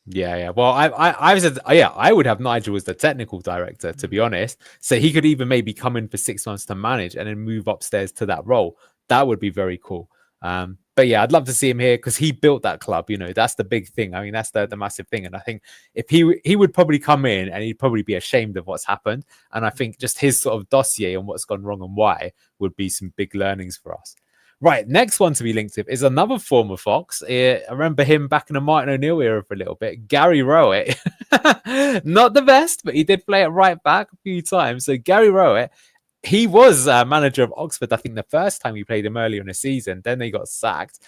Yeah. Well, I said, I would have Nigel as the technical director, to be honest. So he could even maybe come in for 6 months to manage, and then move upstairs to that role. That would be very cool. But yeah, I'd love to see him here because he built that club. That's the big thing. I mean, that's the massive thing. And I think if he would probably come in and he'd probably be ashamed of what's happened. And I think just his sort of dossier on what's gone wrong and why would be some big learnings for us. Right, next one to be linked with is another former Fox. I remember him back in the Martin O'Neill era for a little bit. Gary Rowett, not the best, but he did play at right back a few times. So Gary Rowett, he was manager of Oxford, I think, the first time we played him earlier in the season. Then they got sacked.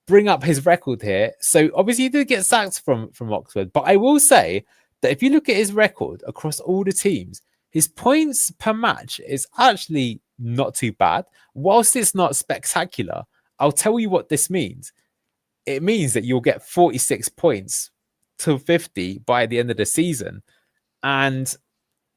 Bring up his record here. So obviously he did get sacked from Oxford. But I will say that if you look at his record across all the teams, his points per match is actually not too bad. Whilst it's not spectacular, I'll tell you what this means. It means that you'll get 46 points to 50 by the end of the season. And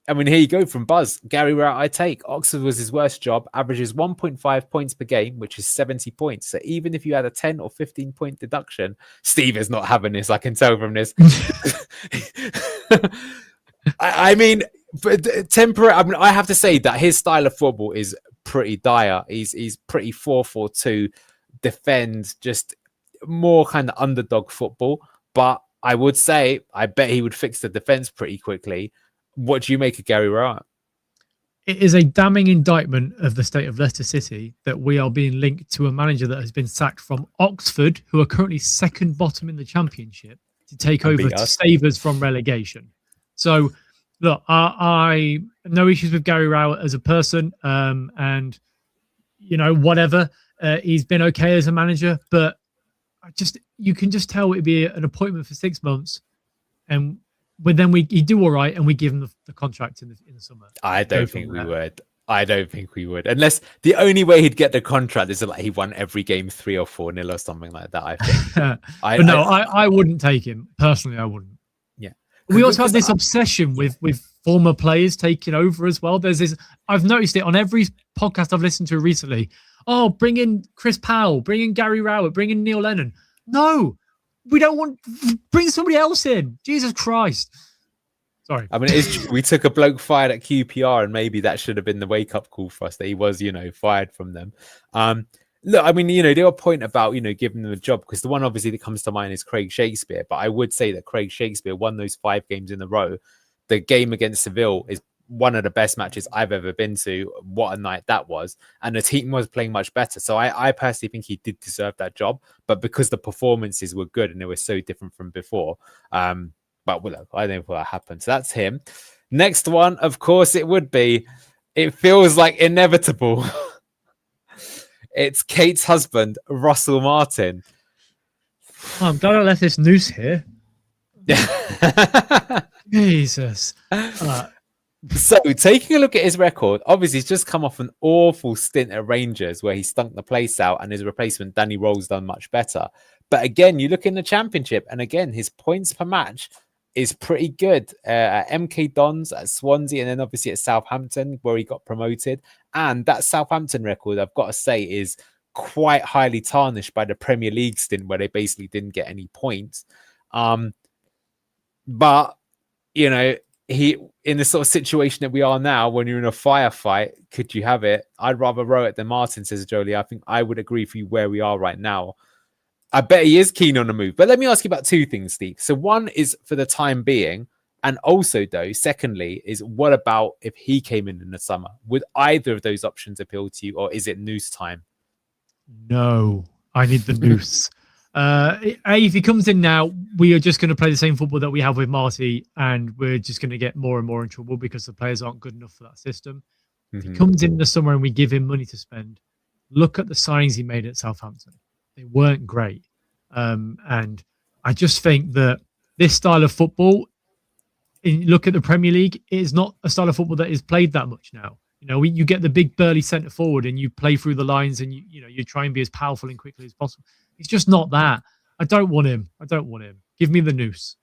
I mean, here you go from Buzz. Gary Rowett, I take. Oxford was his worst job, averages 1.5 points per game, which is 70 points. So even if you had a 10 or 15 point deduction, Steve is not having this. I can tell from this. I mean, temporary. I mean, I have to say that his style of football is pretty dire. He's pretty 4-4-2, defend, just more kind of underdog football. But I would say, I bet he would fix the defense pretty quickly. What do you make of Gary Rowett? It is a damning indictment of the state of Leicester City that we are being linked to a manager that has been sacked from Oxford, who are currently second bottom in the Championship, to take over to save us from relegation. So, look, I no issues with Gary Rowett as a person, and whatever. He's been okay as a manager, but you can just tell it'd be an appointment for 6 months, and. But then he'd do all right, and we give him the contract in the summer. I don't think we would. I don't think we would. Unless the only way he'd get the contract is like he won every game 3 or 4-0 or something like that, I think. I wouldn't take him. Personally, I wouldn't. Yeah. We also have this obsession with former players taking over as well. There's this, I've noticed it on every podcast I've listened to recently. Oh, bring in Chris Powell, bring in Gary Rowett, bring in Neil Lennon. No. We don't want bring somebody else in. Jesus Christ. Sorry. I mean, we took a bloke fired at QPR, and maybe that should have been the wake-up call for us that he was, fired from them. Look, I mean, there were a point about, giving them a job, because the one obviously that comes to mind is Craig Shakespeare. But I would say that Craig Shakespeare won those 5 games in a row. The game against Seville is one of the best matches I've ever been to. What a night that was. And the team was playing much better. So I personally think he did deserve that job. But because the performances were good and they were so different from before. But look, I don't know what happened. So that's him. Next one, of course, it feels like inevitable. It's Kate's husband, Russell Martin. Oh, I'm glad I left this noose here. Jesus. So, taking a look at his record, obviously he's just come off an awful stint at Rangers where he stunk the place out, and his replacement Danny Roll's done much better. But again, you look in the Championship, and again, his points per match is pretty good at MK Dons, at Swansea, and then obviously at Southampton where he got promoted. And that Southampton record, I've got to say, is quite highly tarnished by the Premier League stint where they basically didn't get any points. But you know, he in the sort of situation that we are now, when you're in a firefight, could you have it? I'd rather row it than Martin, says Jolie. I think I would agree for you where we are right now. I bet he is keen on the move. But let me ask you about two things, Steve. So one is for the time being, and also though, secondly, is what about if he came in the summer? Would either of those options appeal to you, or is it noose time? No, I need the noose. If he comes in now, we are just going to play the same football that we have with Marti, and we're just going to get more and more in trouble because the players aren't good enough for that system. If he comes in the summer and we give him money to spend, look at the signings he made at Southampton. They weren't great. And I just think that this style of football, look at the Premier League, it is not a style of football that is played that much now. You know, you get the big burly centre forward and you play through the lines and you try and be as powerful and quickly as possible. It's just not that. I don't want him. Give me the noose.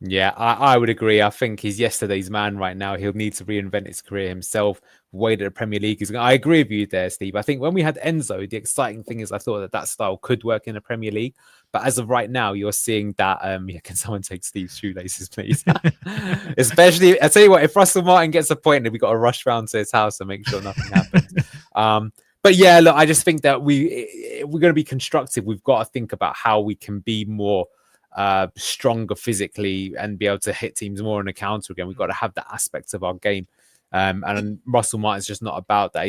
Yeah, I would agree. I think he's yesterday's man right now. He'll need to reinvent his career himself. The way that the Premier League is going. I agree with you there, Steve. I think when we had Enzo, the exciting thing is I thought that style could work in the Premier League. But as of right now, you're seeing that. Can someone take Steve's shoelaces, please? Especially, I tell you what, if Russell Martin gets appointed, we've got to rush round to his house and make sure nothing happens. But yeah, look, I just think that we're going to be constructive. We've got to think about how we can be more stronger physically and be able to hit teams more on the counter again. We've got to have that aspect of our game. And Russell Martin's just not about that.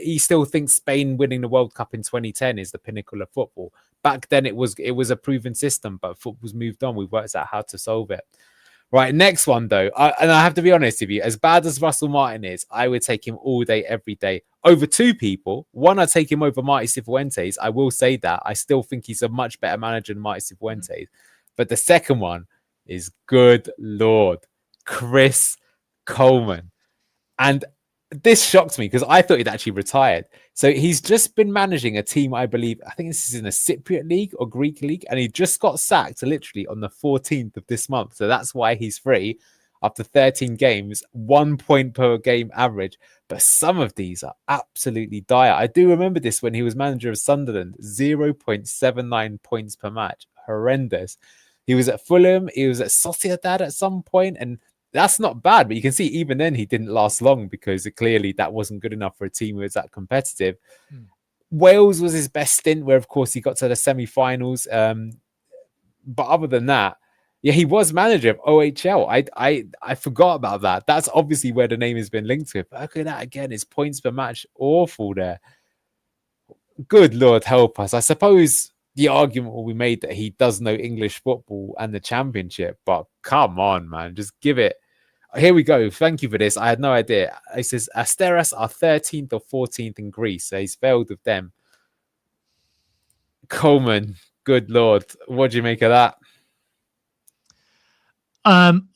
He still thinks Spain winning the World Cup in 2010 is the pinnacle of football. Back then it was a proven system, but football's moved on. We've worked out how to solve it. Right, next one though, and I have to be honest with you, as bad as Russell Martin is, I would take him all day, every day over two people. One, I'd take him over Marti Cifuentes. I will say that. I still think he's a much better manager than Marti Cifuentes. But the second one is, good Lord, Chris Coleman. And this shocked me because I thought he'd actually retired. So he's just been managing a team, I believe, I think this is in a Cypriot league or Greek league, and he just got sacked literally on the 14th of this month. So that's why he's free after 13 games, 1 point per game average. But some of these are absolutely dire. I do remember this when he was manager of Sunderland, 0.79 points per match. Horrendous. He was at Fulham, he was at Sociedad at some point, and that's not bad, but you can see even then he didn't last long because clearly that wasn't good enough for a team who was that competitive. Wales was his best stint, where of course he got to the semi-finals. But other than that, yeah, he was manager of OHL. I forgot about that. That's obviously where the name has been linked to. But look at that again. His points per match, awful there. Good Lord help us. I suppose the argument will be made that he does know English football and the Championship, but come on, man, just give it. Here we go. Thank you for this. I had no idea. It says Asteras are 13th or 14th in Greece, so he's failed with them. Coleman, good Lord, what do you make of that?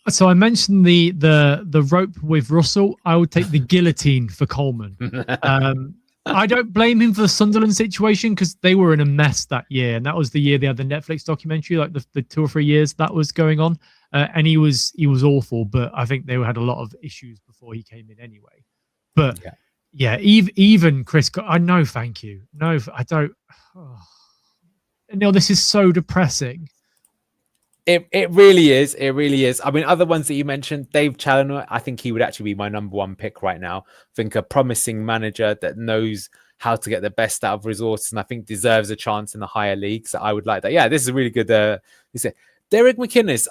So I mentioned the rope with Russell. I would take the guillotine for Coleman. I don't blame him for the Sunderland situation because they were in a mess that year, and that was the year they had the Netflix documentary, like the 2 or 3 years that was going on. And he was awful, but I think they had a lot of issues before he came in anyway. But yeah, even Chris, no, thank you. No, I don't. Oh. No, this is so depressing. It really is. It really is. I mean, other ones that you mentioned, Dave Challoner, I think he would actually be my number one pick right now. I think a promising manager that knows how to get the best out of resources and I think deserves a chance in the higher leagues. So I would like that. Yeah, this is a really good. Derek McInnes,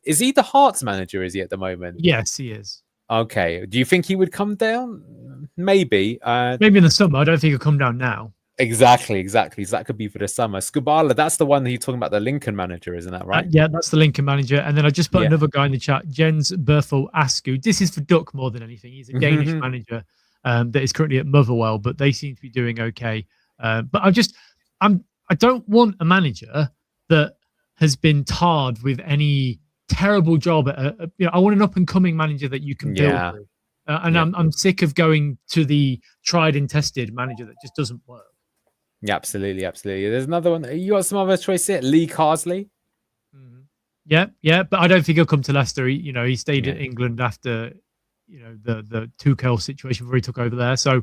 is he the Hearts manager, is he at the moment? Yes, he is. Okay. Do you think he would come down? Maybe. Maybe in the summer. I don't think he'll come down now. Exactly. So that could be for the summer. Skubala, that's the one that you're talking about, the Lincoln manager, isn't that right? Yeah, that's the Lincoln manager. And then I just put another guy in the chat, Jens Berthel Askew. This is for Duck more than anything. He's a Danish manager that is currently at Motherwell, but they seem to be doing okay. But I don't want a manager that has been tarred with any terrible job at I want an up and coming manager that you can build with. And I'm sick of going to the tried and tested manager that just doesn't work. Yeah, absolutely. There's another one. You got some other choice here? Lee Carsley. Yeah, but I don't think he'll come to Leicester. He stayed at England after the Tuchel situation where he took over there. So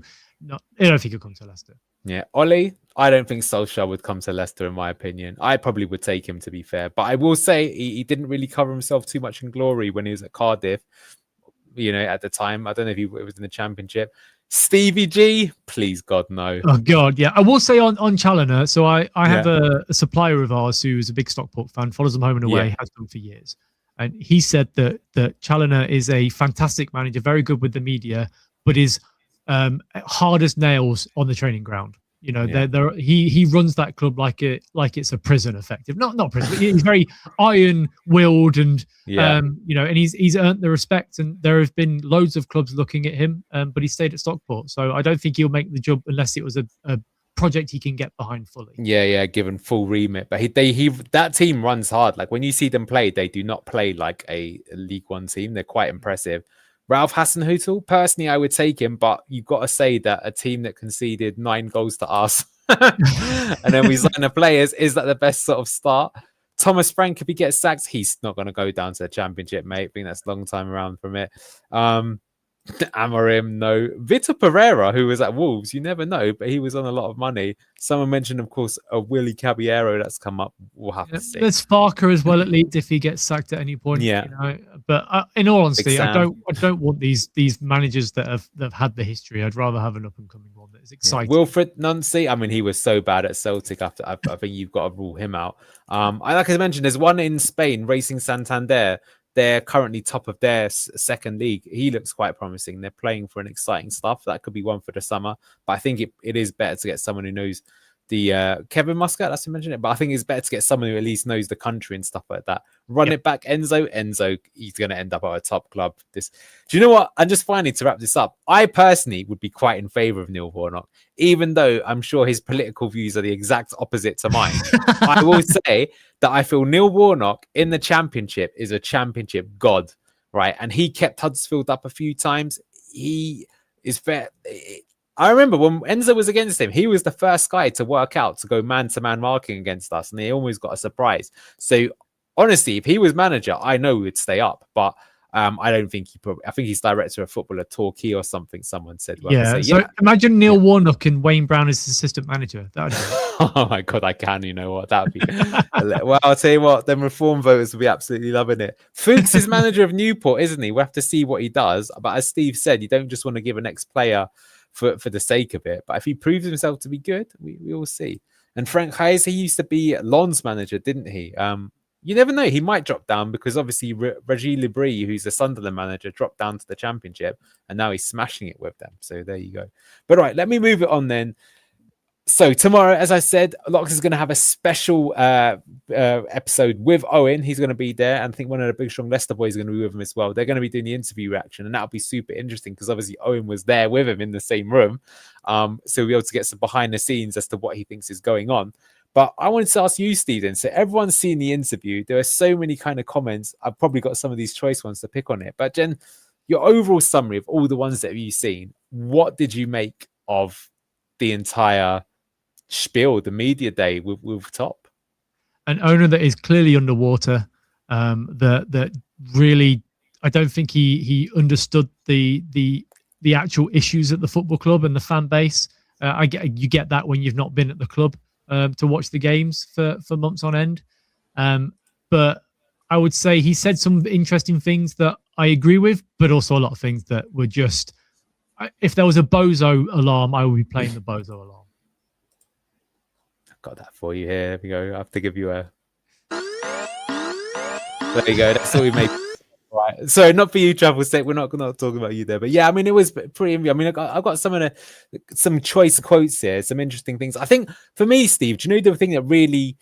I don't think he'll come to Leicester. Yeah, Ollie, I don't think Solskjaer would come to Leicester, in my opinion. I probably would take him, to be fair. But I will say he didn't really cover himself too much in glory when he was at Cardiff, at the time. I don't know if it was in the Championship. Stevie G, please, God, no. Oh, God, yeah. I will say on Challoner, so I have a supplier of ours who's a big Stockport fan, follows them home and away, has done for years. And he said that Challoner is a fantastic manager, very good with the media, but is hard as nails on the training ground. He runs that club like it's a prison, effective. Not prison, but he's very iron-willed, and and he's earned the respect. And there have been loads of clubs looking at him, but he stayed at Stockport, so I don't think he'll make the jump unless it was a project he can get behind fully. Yeah, given full remit. But that team runs hard. Like when you see them play, they do not play like a League One team. They're quite impressive. Ralph Hasenhüttl, personally, I would take him, but you've got to say that a team that conceded 9 goals to us and then we sign the players, is that the best sort of start? Thomas Frank, if he gets sacked, he's not going to go down to the Championship, mate. I think that's a long time around from it. Amorim, no. Vitor Pereira, who was at Wolves, you never know, but he was on a lot of money. Someone mentioned, of course, a Willy Caballero that's come up. We'll have to see. There's Farker as well, at least, if he gets sacked at any point. Yeah. But in all honesty, I don't want these managers that have had the history. I'd rather have an up and coming one that is exciting. Wilfred Nancy, I mean, he was so bad at Celtic. After I think you've got to rule him out. Like I mentioned, there's one in Spain, Racing Santander. They're currently top of their second league. He looks quite promising. They're playing for an exciting stuff. That could be one for the summer. But I think it is better to get someone who knows the Kevin Muscat, that's to mention it. But I think it's better to get someone who at least knows the country and stuff like that. Run it back, Enzo, he's going to end up at a top club. Do you know what? And just finally, to wrap this up, I personally would be quite in favour of Neil Warnock, even though I'm sure his political views are the exact opposite to mine. I will say that I feel Neil Warnock in the Championship is a Championship god, right? And he kept Huddersfield up a few times. He is fair. I remember when Enzo was against him, he was the first guy to work out to go man-to-man marking against us, and he almost got a surprise. So, honestly, if he was manager, I know he would stay up, but I don't think I think he's director of football at Torquay or something, someone said. Well, so imagine Neil Warnock and Wayne Brown as assistant manager. Oh my God, I can. You know what? That would be... Well, I'll tell you what, them reform voters will be absolutely loving it. Fuchs is manager of Newport, isn't he? We'll have to see what he does. But as Steve said, you don't just want to give an ex-player for the sake of it. But if he proves himself to be good, we will see. And Frank Hayes, he used to be Lens manager, didn't he? You never know. He might drop down because obviously Reggie Lebris, who's the Sunderland manager, dropped down to the Championship and now he's smashing it with them. So there you go. But right, let me move it on then. So tomorrow, as I said, Locks is going to have a special episode with Owen. He's going to be there. And I think one of the big, strong Leicester boys is going to be with him as well. They're going to be doing the interview reaction. And that'll be super interesting because obviously Owen was there with him in the same room. So we'll be able to get some behind the scenes as to what he thinks is going on. But I wanted to ask you, Stephen. So everyone's seen the interview. There are so many kind of comments. I've probably got some of these choice ones to pick on it. But Jen, your overall summary of all the ones that you've seen, what did you make of the entire spiel, the media day with Top? An owner that is clearly underwater. That really, I don't think he understood the actual issues at the football club and the fan base. You get that when you've not been at the club to watch the games for months on end. But I would say he said some interesting things that I agree with, but also a lot of things that were just, if there was a bozo alarm, I would be playing the bozo alarm. Got that for you here. There we go. I have to give you a... There you go. That's all we made. Right. So not for you, Travel State. We're not talking about you there. But yeah, I mean, it was pretty... I mean, I've got some choice quotes here, some interesting things. I think for me, Steve, do you know the thing that really...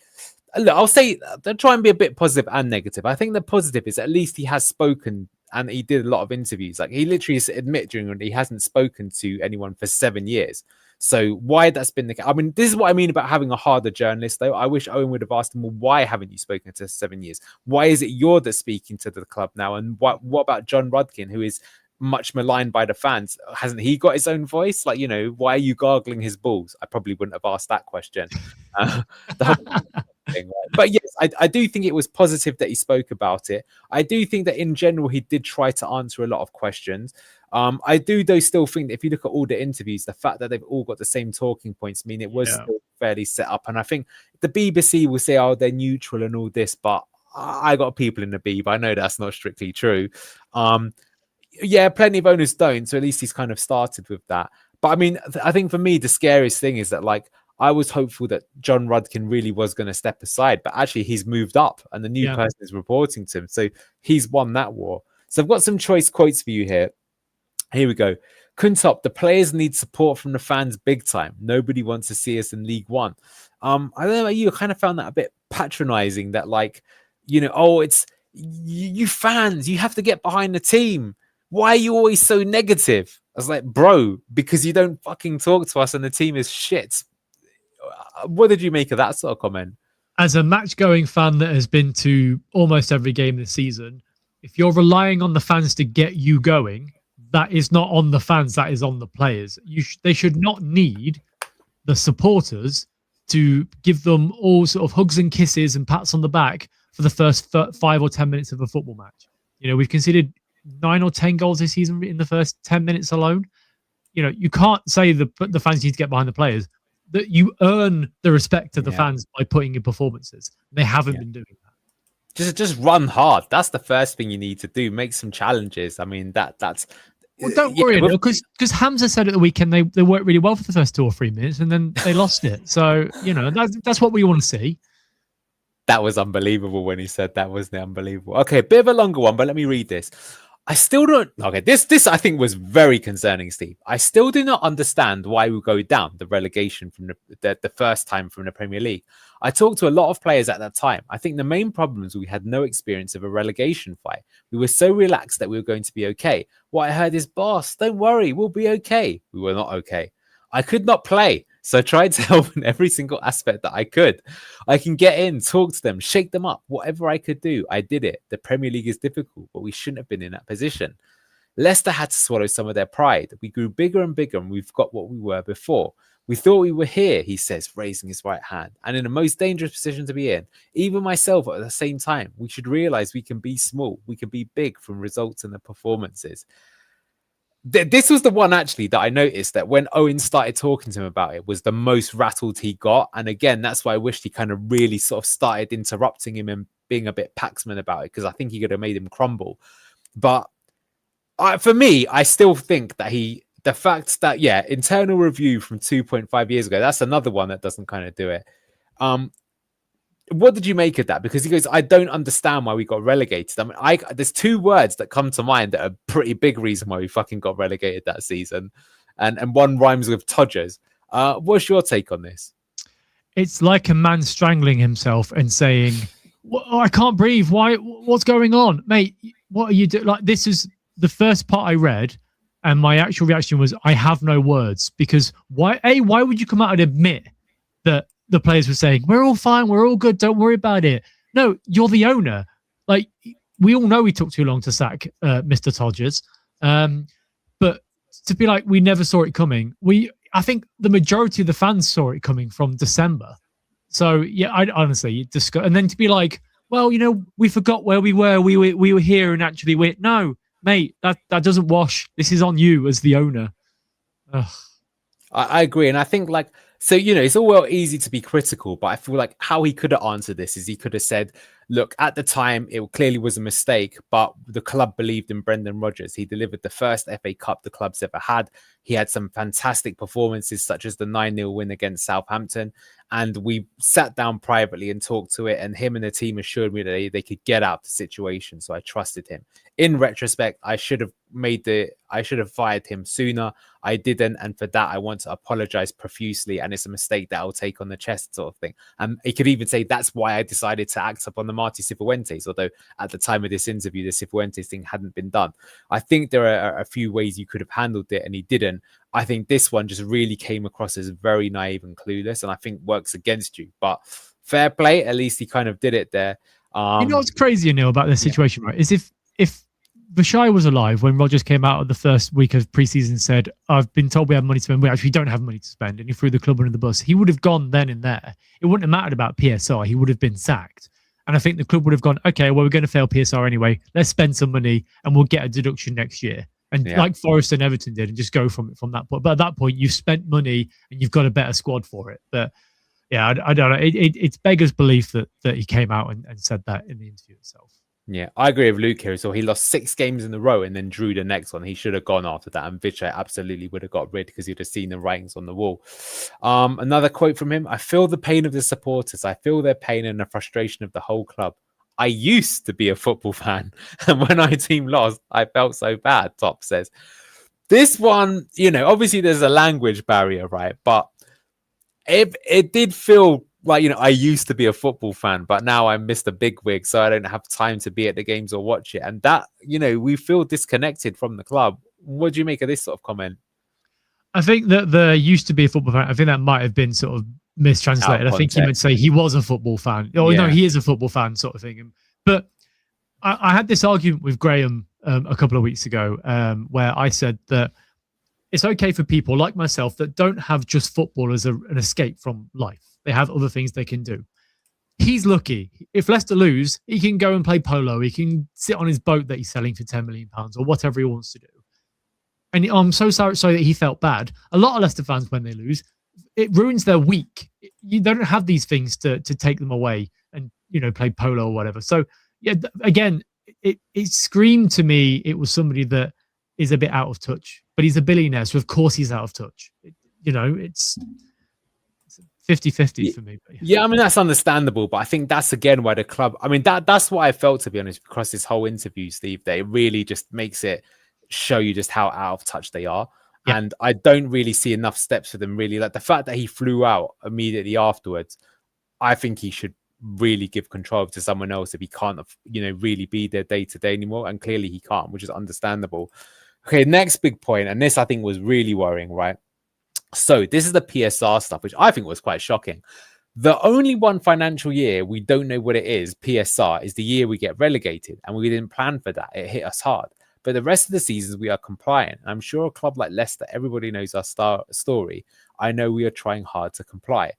Look, I'll say, they'll try and be a bit positive and negative. I think the positive is at least he has spoken and he did a lot of interviews. Like he literally admitted during he hasn't spoken to anyone for 7 years. So why that's been the case? I mean, this is what I mean about having a harder journalist, though. I wish Owen would have asked him, well, why haven't you spoken to us 7 years? Why is it you're that's speaking to the club now? And what about John Rudkin, who is much maligned by the fans? Hasn't he got his own voice? Like, why are you gargling his balls? I probably wouldn't have asked that question. The whole thing, right? But yes, I do think it was positive that he spoke about it. I do think that in general he did try to answer a lot of questions. I do though still think that if you look at all the interviews, the fact that they've all got the same talking points mean it was still fairly set up. And I think the BBC will say, oh, they're neutral and all this, but I got people in the B, but I know that's not strictly true. Yeah, plenty of owners don't, so at least he's kind of started with that. But I mean, I think for me, the scariest thing is that, like, I was hopeful that John Rudkin really was going to step aside, but actually he's moved up and the new person is reporting to him. So he's won that war. So I've got some choice quotes for you here. Here we go. Kuntop, the players need support from the fans big time. Nobody wants to see us in League One. I don't know about you, I kind of found that a bit patronizing that, like, it's you fans, you have to get behind the team. Why are you always so negative? I was like, bro, because you don't fucking talk to us and the team is shit. What did you make of that sort of comment? As a match-going fan that has been to almost every game this season, if you're relying on the fans to get you going, that is not on the fans, that is on the players. They should not need the supporters to give them all sort of hugs and kisses and pats on the back for the first 5 or 10 minutes of a football match. We've conceded 9 or 10 goals this season in the first 10 minutes alone. You can't say the fans need to get behind the players. That you earn the respect of the fans by putting in performances. They haven't been doing that. Just run hard. That's the first thing you need to do. Make some challenges. I mean, that's. Well, don't worry, because Hamza said at the weekend they worked really well for the first 2 or 3 minutes and then they lost it. So that's what we want to see. That was unbelievable when he said that, wasn't it? Unbelievable. Okay, a bit of a longer one, but let me read this. I still don't. Okay, this I think was very concerning, Steve. I still do not understand why we go down the relegation from the first time from the Premier League. I talked to a lot of players at that time. I think the main problem is we had no experience of a relegation fight. We were so relaxed that we were going to be okay. What I heard is, boss, don't worry, we'll be okay. We were not okay. I could not play, so I tried to help in every single aspect that I could. I can get in, talk to them, shake them up, whatever I could do. I did it. The Premier League is difficult, but we shouldn't have been in that position. Leicester had to swallow some of their pride. We grew bigger and bigger, and we've got what we were before. We thought we were here, he says, raising his right hand, and in the most dangerous position to be in. Even myself at the same time, we should realize we can be small. We can be big from results and the performances. This was the one actually that I noticed that when Owen started talking to him about it was the most rattled he got. And again, that's why I wished he kind of really sort of started interrupting him and being a bit Paxman about it, because I think he could have made him crumble. But for me, I still think that the fact that, internal review from 2.5 years ago, that's another one that doesn't kind of do it. What did you make of that? Because he goes, I don't understand why we got relegated. I mean, there's 2 words that come to mind that are pretty big reason why we fucking got relegated that season. And one rhymes with Todgers. What's your take on this? It's like a man strangling himself and saying, I can't breathe. Why? What's going on? Mate, what are you doing? Like, this is the first part I read. And my actual reaction was, I have no words. Because why would you come out and admit that the players were saying, we're all fine, we're all good, don't worry about it? No, you're the owner. Like, we all know we took too long to sack Mr. Todgers. But to be like, we never saw it coming. I think the majority of the fans saw it coming from December. So, yeah, I honestly, and then to be like, well, we forgot where we were. We were here and actually no, mate, that doesn't wash. This is on you as the owner. Ugh. I agree. And I think, like, so, it's all well easy to be critical, but I feel like how he could have answered this is he could have said, look, at the time, it clearly was a mistake, but the club believed in Brendan Rodgers. He delivered the first FA Cup the club's ever had. He had some fantastic performances, such as the 9-0 win against Southampton. And we sat down privately and talked to it. And him and the team assured me that they could get out of the situation. So I trusted him. In retrospect, I should have I should have fired him sooner. I didn't, and for that I want to apologize profusely, and it's a mistake that I'll take on the chest, sort of thing. And he could even say that's why I decided to act upon the Marti Cifuentes, although at the time of this interview the Cifuentes thing hadn't been done. I think there are a few ways you could have handled it and he didn't. I think this one just really came across as very naive and clueless, and I think works against you. But fair play, at least he kind of did it there. You know what's crazy, Neil, about this situation, right? Is if Vashai was alive when Rodgers came out of the first week of preseason and said, I've been told we have money to spend, we actually don't have money to spend, and he threw the club under the bus, he would have gone then and there. It wouldn't have mattered about PSR. He would have been sacked. And I think the club would have gone, okay, well, we're going to fail PSR anyway. Let's spend some money and we'll get a deduction next year. And like Forest and Everton did, and just go from that point. But at that point, you've spent money and you've got a better squad for it. But yeah, I don't know. It's beggars belief that he came out and said that in the interview itself. Yeah, I agree with Luke here. So he lost 6 games in a row and then drew the next one. He should have gone after that. And Vichy absolutely would have got rid because he'd have seen the writings on the wall. Another quote from him. I feel the pain of the supporters. I feel their pain and the frustration of the whole club. I used to be a football fan. And when our team lost, I felt so bad, Top says. This one, obviously there's a language barrier, right? But it did feel like, I used to be a football fan, but now I'm Mr. Bigwig, so I don't have time to be at the games or watch it. And that, we feel disconnected from the club. What do you make of this sort of comment? I think that the used to be a football fan, I think that might have been sort of mistranslated. I think he meant to say he was a football fan. Oh, no, he is a football fan sort of thing. But I had this argument with Graham a couple of weeks ago where I said that it's okay for people like myself that don't have just football as an escape from life. They have other things they can do. He's lucky. If Leicester lose, he can go and play polo. He can sit on his boat that he's selling for £10 million or whatever he wants to do. And I'm so sorry that he felt bad. A lot of Leicester fans, when they lose, it ruins their week. You don't have these things to take them away and, play polo or whatever. So, yeah, again, it screamed to me it was somebody that is a bit out of touch. But he's a billionaire, so of course he's out of touch. It's 50-50 for me. Yeah, I mean, that's understandable. But I think that's, again, why the club... I mean, that's what I felt, to be honest, across this whole interview, Steve, that it really just makes it show you just how out of touch they are. Yeah. And I don't really see enough steps for them, really. Like the fact that he flew out immediately afterwards, I think he should really give control to someone else if he can't, really be there day to day anymore. And clearly he can't, which is understandable. Okay, next big point, and this I think was really worrying, right? So this is the PSR stuff, which I think was quite shocking. The only one financial year we don't know what it is, PSR, is the year we get relegated, and we didn't plan for that. It hit us hard. But the rest of the seasons, we are compliant. I'm sure a club like Leicester, everybody knows our story. I know we are trying hard to comply.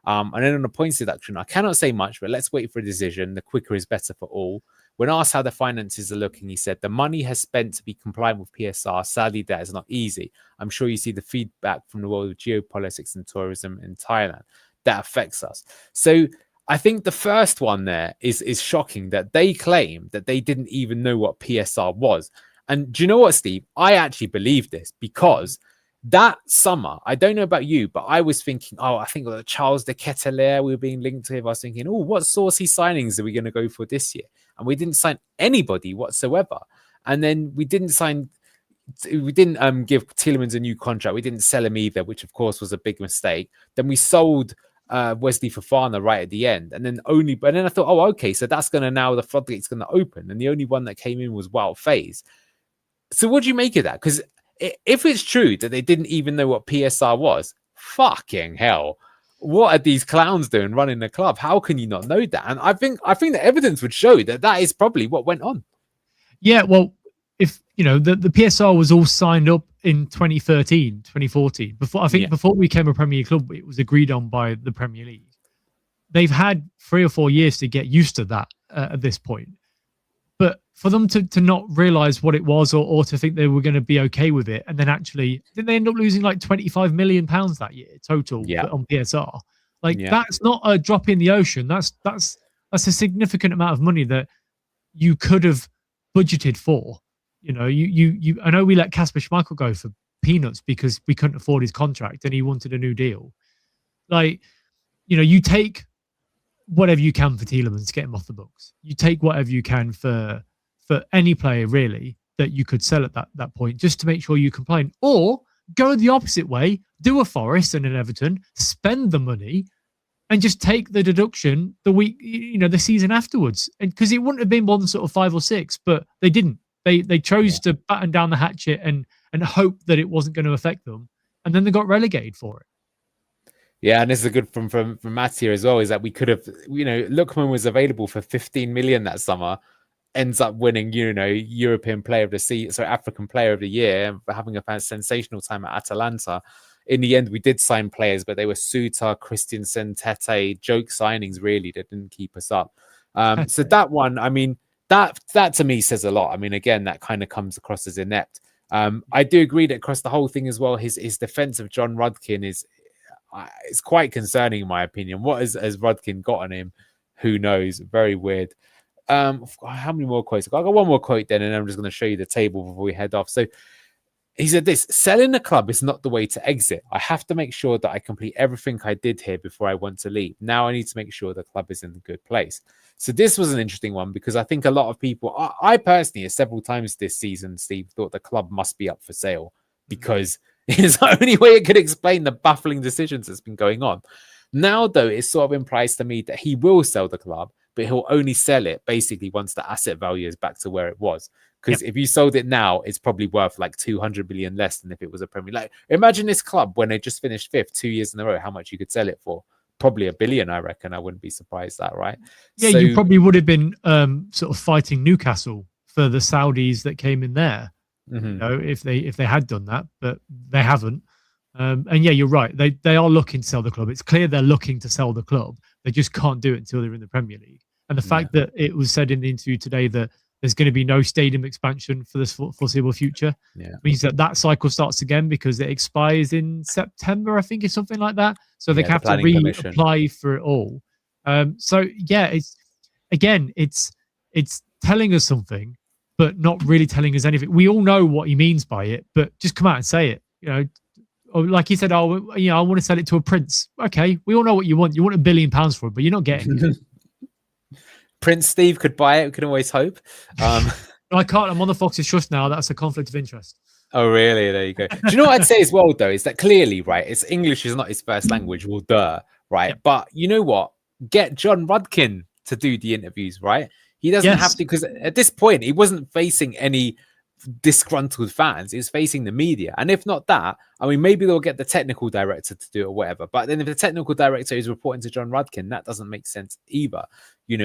And then on the points deduction, I cannot say much, but let's wait for a decision. The quicker is better for all. When asked how the finances are looking, he said, the money has spent to be compliant with PSR. Sadly, that is not easy. I'm sure you see the feedback from the world of geopolitics and tourism in Thailand. That affects us. So I think the first one there is shocking that they claim that they didn't even know what PSR was. And do you know what, Steve? I actually believe this because that summer, I don't know about you, but I was thinking, I think the Charles de Ketelaere we were being linked to. I was thinking, what saucy signings are we going to go for this year? And we didn't sign anybody whatsoever. And then we didn't give Tielemans a new contract. We didn't sell him either, which of course was a big mistake. Then we sold Wesley Fofana right at the end. And then I thought, okay, so that's going to now, the floodgate's going to open. And the only one that came in was Wild Faze. So what do you make of that? Because if it's true that they didn't even know what PSR was, fucking hell, what are these clowns doing running the club? How can you not know that? And I think the evidence would show that is probably what went on. Yeah, well, if the PSR was all signed up in 2013, 2014, before we became a Premier League club, it was agreed on by the Premier League. They've had 3 or 4 years to get used to that at this point. But for them to not realize what it was or to think they were going to be okay with it, and then actually, didn't they end up losing like £25 million that year total on PSR? That's not a drop in the ocean. That's a significant amount of money that you could have budgeted for. I know we let Kasper Schmeichel go for peanuts because we couldn't afford his contract and he wanted a new deal. You take whatever you can for Tielemans to get him off the books. You take whatever you can for any player, really. that you could sell at that point, just to make sure you complain, or go the opposite way, do a Forest and an Everton, spend the money, and just take the deduction the week, the season afterwards. And because it wouldn't have been more than sort of 5 or 6, but they didn't. They chose to batten down the hatchet and hope that it wasn't going to affect them, and then they got relegated for it. Yeah, and this is a good from Marti here as well, is that we could have, Lookman was available for 15 million that summer, ends up winning, European Player of the Season, so African Player of the Year, having a sensational time at Atalanta. In the end, we did sign players, but they were Suter, Christensen, Tete, joke signings, really, that didn't keep us up. So that one, I mean, that to me says a lot. I mean, again, that kind of comes across as inept. I do agree that across the whole thing as well, his defense of John Rudkin is quite concerning, in my opinion. What has Rudkin got on him? Who knows? Very weird. How many more quotes? I've got one more quote then, and I'm just going to show you the table before we head off. So he said this: selling the club is not the way to exit. I have to make sure that I complete everything I did here before I want to leave. Now I need to make sure the club is in a good place. So this was an interesting one, because I think a lot of people, I personally, several times this season, Steve, thought the club must be up for sale, because it's the only way it could explain the baffling decisions that's been going on. Now, though, it sort of implies to me that he will sell the club, but he'll only sell it basically once the asset value is back to where it was. Because if you sold it now, it's probably worth like 200 million less than if it was a Premier. Like, imagine this club when they just finished 5th 2 years in a row, how much you could sell it for. Probably $1 billion, I reckon. I wouldn't be surprised at that, right? Yeah, so, you probably would have been sort of fighting Newcastle for the Saudis that came in there, if they had done that, but they haven't. And yeah, you're right. They are looking to sell the club. It's clear they're looking to sell the club. They just can't do it until they're in the Premier League. And the fact that it was said in the interview today that there's going to be no stadium expansion for this foreseeable future means that cycle starts again, because it expires in September, I think, or something like that. So they have to reapply for it all. So yeah, it's telling us something, but not really telling us anything. We all know what he means by it, but just come out and say it. Or like he said, I want to sell it to a prince. Okay, we all know what you want. You want £1 billion for it, but you're not getting it. Prince Steve could buy it. We can always hope. I can't. I'm on the Fox's trust now. That's a conflict of interest. Oh, really? There you go. Do you know what I'd say as well, though, is that clearly, right, it's English is not his first language. Well, duh, right? Yep. But you know what? Get John Rudkin to do the interviews, right? He doesn't have to, because at this point, he wasn't facing any disgruntled fans. He was facing the media. And if not that, I mean, maybe they'll get the technical director to do it or whatever. But then if the technical director is reporting to John Rudkin, that doesn't make sense either.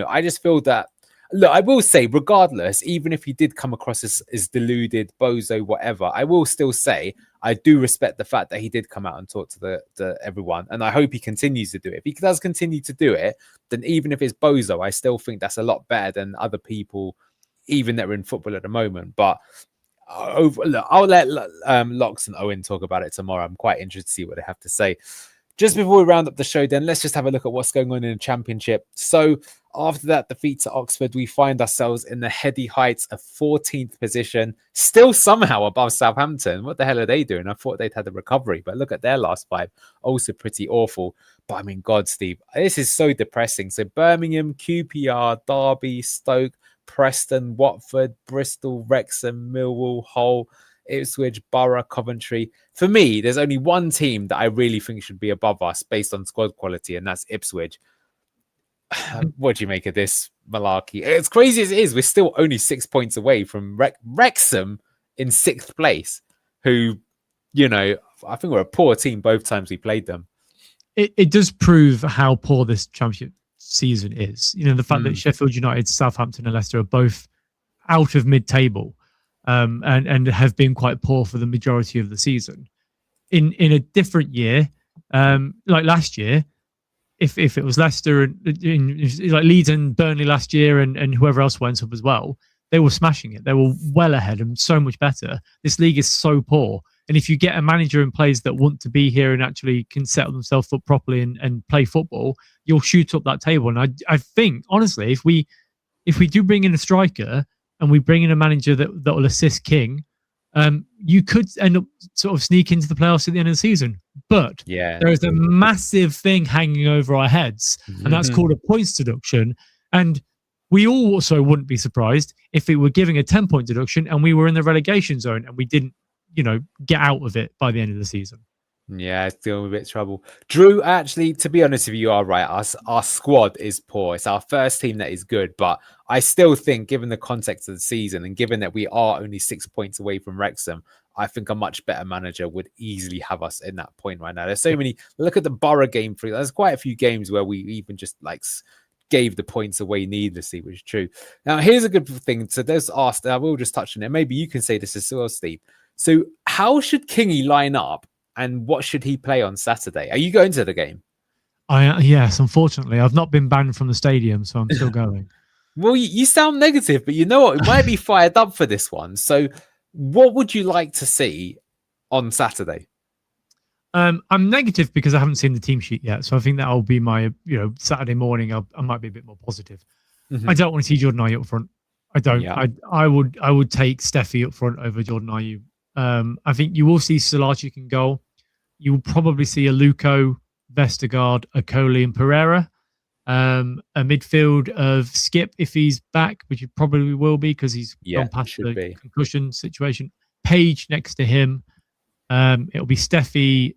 I just feel that, look, I will say, regardless, even if he did come across as deluded, bozo, whatever, I will still say I do respect the fact that he did come out and talk to everyone, and I hope he continues to do it. If he does continue to do it, then even if it's bozo, I still think that's a lot better than other people, even that are in football at the moment. But look, I'll let Locks and Owen talk about it tomorrow. I'm quite interested to see what they have to say. Just before we round up the show, then, let's just have a look at what's going on in the Championship. So after that defeat to Oxford, we find ourselves in the heady heights of 14th position, still somehow above Southampton. What the hell are they doing? I thought they'd had a recovery, but look at their last 5. Also pretty awful. But I mean, God, Steve, this is so depressing. So Birmingham, QPR, Derby, Stoke, Preston, Watford, Bristol, Wrexham, Millwall, Hull, Ipswich, Borough, Coventry. For me, there's only one team that I really think should be above us based on squad quality, and that's Ipswich. What do you make of this malarkey? As crazy as it is, we're still only 6 points away from Wrexham in 6th place, who, I think we're a poor team both times we played them. It does prove how poor this Championship season is. The fact that Sheffield United, Southampton and Leicester are both out of mid-table and have been quite poor for the majority of the season. In a different year, like last year, if it was Leicester and like Leeds and Burnley last year and whoever else went up as well, they were smashing it. They were well ahead and so much better. This league is so poor. And if you get a manager and players that want to be here and actually can settle themselves up properly and play football, you'll shoot up that table. And I think, honestly, if we do bring in a striker and we bring in a manager that will assist King, you could end up sort of sneak into the playoffs at the end of the season. But there is a massive thing hanging over our heads, and that's called a points deduction. And we also wouldn't be surprised if we were giving a 10-point deduction and we were in the relegation zone and we didn't, get out of it by the end of the season. Yeah, it's still a bit of trouble. Drew, actually, to be honest with you, you are right. Our squad is poor. It's our first team that is good, but I still think, given the context of the season and given that we are only 6 points away from Wrexham, I think a much better manager would easily have us in that point right now. There's so many. Look at the Borough game. There's quite a few games where we even just gave the points away needlessly, which is true. Now, here's a good thing. So there's asked, I will just touch on it. Maybe you can say this as well, Steve. So how should Kingy line up? And what should he play on Saturday? Are you going to the game? Yes, unfortunately. I've not been banned from the stadium, so I'm still going. Well, you sound negative, but you know what? It might be fired up for this one. So what would you like to see on Saturday? I'm negative because I haven't seen the team sheet yet. So I think that'll be my, Saturday morning. I might be a bit more positive. Mm-hmm. I don't want to see Jordan Ayew up front. I don't. Yeah. I would take Steffi up front over Jordan Ayew. I think you will see Salacic in goal. You will probably see a Luco, Vestergaard, Okoli, and Pereira. A midfield of Skip if he's back, which he probably will be because he's gone past the concussion situation. Page next to him. It'll be Steffi,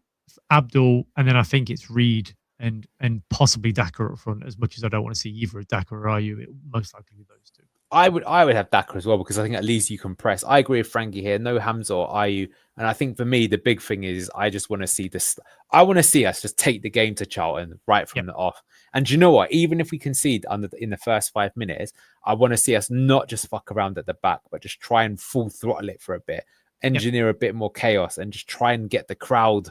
Abdul, and then I think it's Reed and possibly Daka up front. As much as I don't want to see either of Daka or Ayew, it will most likely be those two. I would have Daka as well because I think at least you can press. I agree with Frankie here. No Hamza or Ayew. And I think for me, the big thing is I just want to see this. I want to see us just take the game to Charlton right from the off. And do you know what? Even if we concede in the first 5 minutes, I want to see us not just fuck around at the back, but just try and full throttle it for a bit, engineer a bit more chaos and just try and get the crowd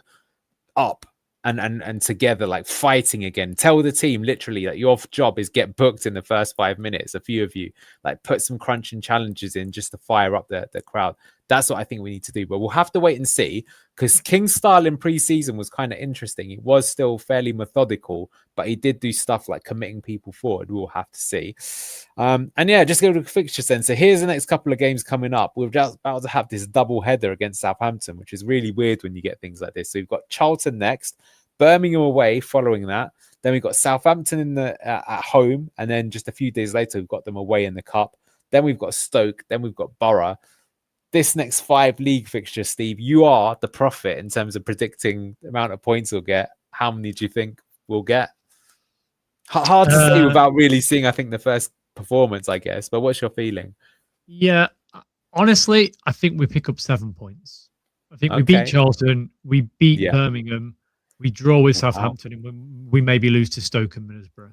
up. And together, like fighting again. Tell the team literally that your job is get booked in the first 5 minutes. A few of you like put some crunching challenges in just to fire up the crowd. That's what I think we need to do. But we'll have to wait and see because King's style in pre-season was kind of interesting. He was still fairly methodical, but he did do stuff like committing people forward. We'll have to see. And yeah, just go to the fixtures then. So here's the next couple of games coming up. We're just about to have this double header against Southampton, which is really weird when you get things like this. So we've got Charlton next, Birmingham away following that. Then we've got Southampton at home. And then just a few days later, we've got them away in the cup. Then we've got Stoke. Then we've got Borough. This next 5 league fixtures, Steve, you are the prophet in terms of predicting the amount of points we'll get. How many do you think we'll get? Hard to say without really seeing, I think, the first performance, I guess. But what's your feeling? Yeah, honestly, I think we pick up 7 points. I think we beat Charlton, we beat Birmingham, we draw with Southampton, and we maybe lose to Stoke and Middlesbrough.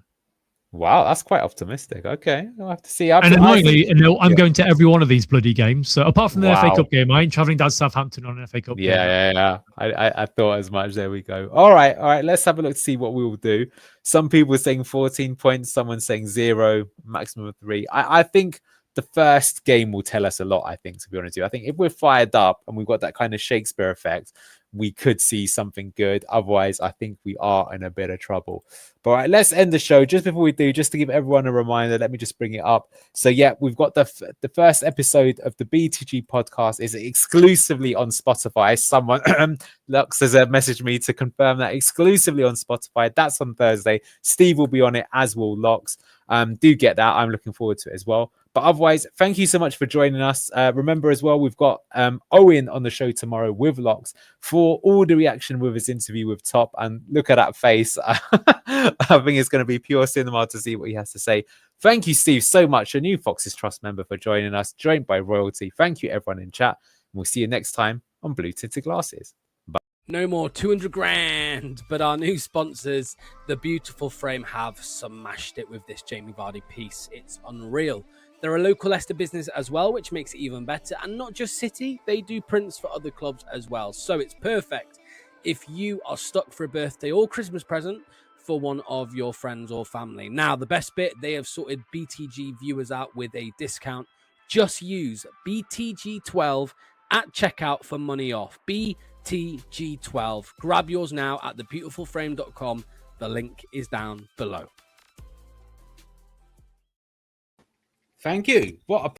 Wow, that's quite optimistic. Okay, I'll have to see. And annoyingly, I'm going to every one of these bloody games. So apart from the FA Cup game, I ain't travelling down to Southampton on an FA Cup game. Yeah. I thought as much. There we go. All right. Let's have a look to see what we will do. Some people are saying 14 points. Someone's saying 0, maximum of 3. I think the first game will tell us a lot, I think, to be honest with you. I think if we're fired up and we've got that kind of Shakespeare effect, we could see something good. Otherwise, I think we are in a bit of trouble. But all right, let's end the show. Just before we do, just to give everyone a reminder, let me just bring it up. So yeah, we've got the first episode of the BTG podcast is exclusively on Spotify. Someone, Lux has messaged me to confirm that exclusively on Spotify. That's on Thursday. Steve will be on it, as will Lux. Do get that. I'm looking forward to it as well. But otherwise, thank you so much for joining us. Remember as well, we've got Owen on the show tomorrow with Locks for all the reaction with his interview with Top. And look at that face. I think it's going to be pure cinema to see what he has to say. Thank you, Steve, so much. A new Fox's Trust member for joining us, joined by royalty. Thank you, everyone in chat. And we'll see you next time on Blue Tinted Glasses. Bye. No more 200 grand, but our new sponsors, The Beautiful Frame, have smashed it with this Jamie Vardy piece. It's unreal. They're a local Leicester business as well, which makes it even better. And not just City, they do prints for other clubs as well. So it's perfect if you are stuck for a birthday or Christmas present for one of your friends or family. Now, the best bit, they have sorted BTG viewers out with a discount. Just use BTG12 at checkout for money off. BTG12. Grab yours now at thebeautifulframe.com. The link is down below. Thank you. What a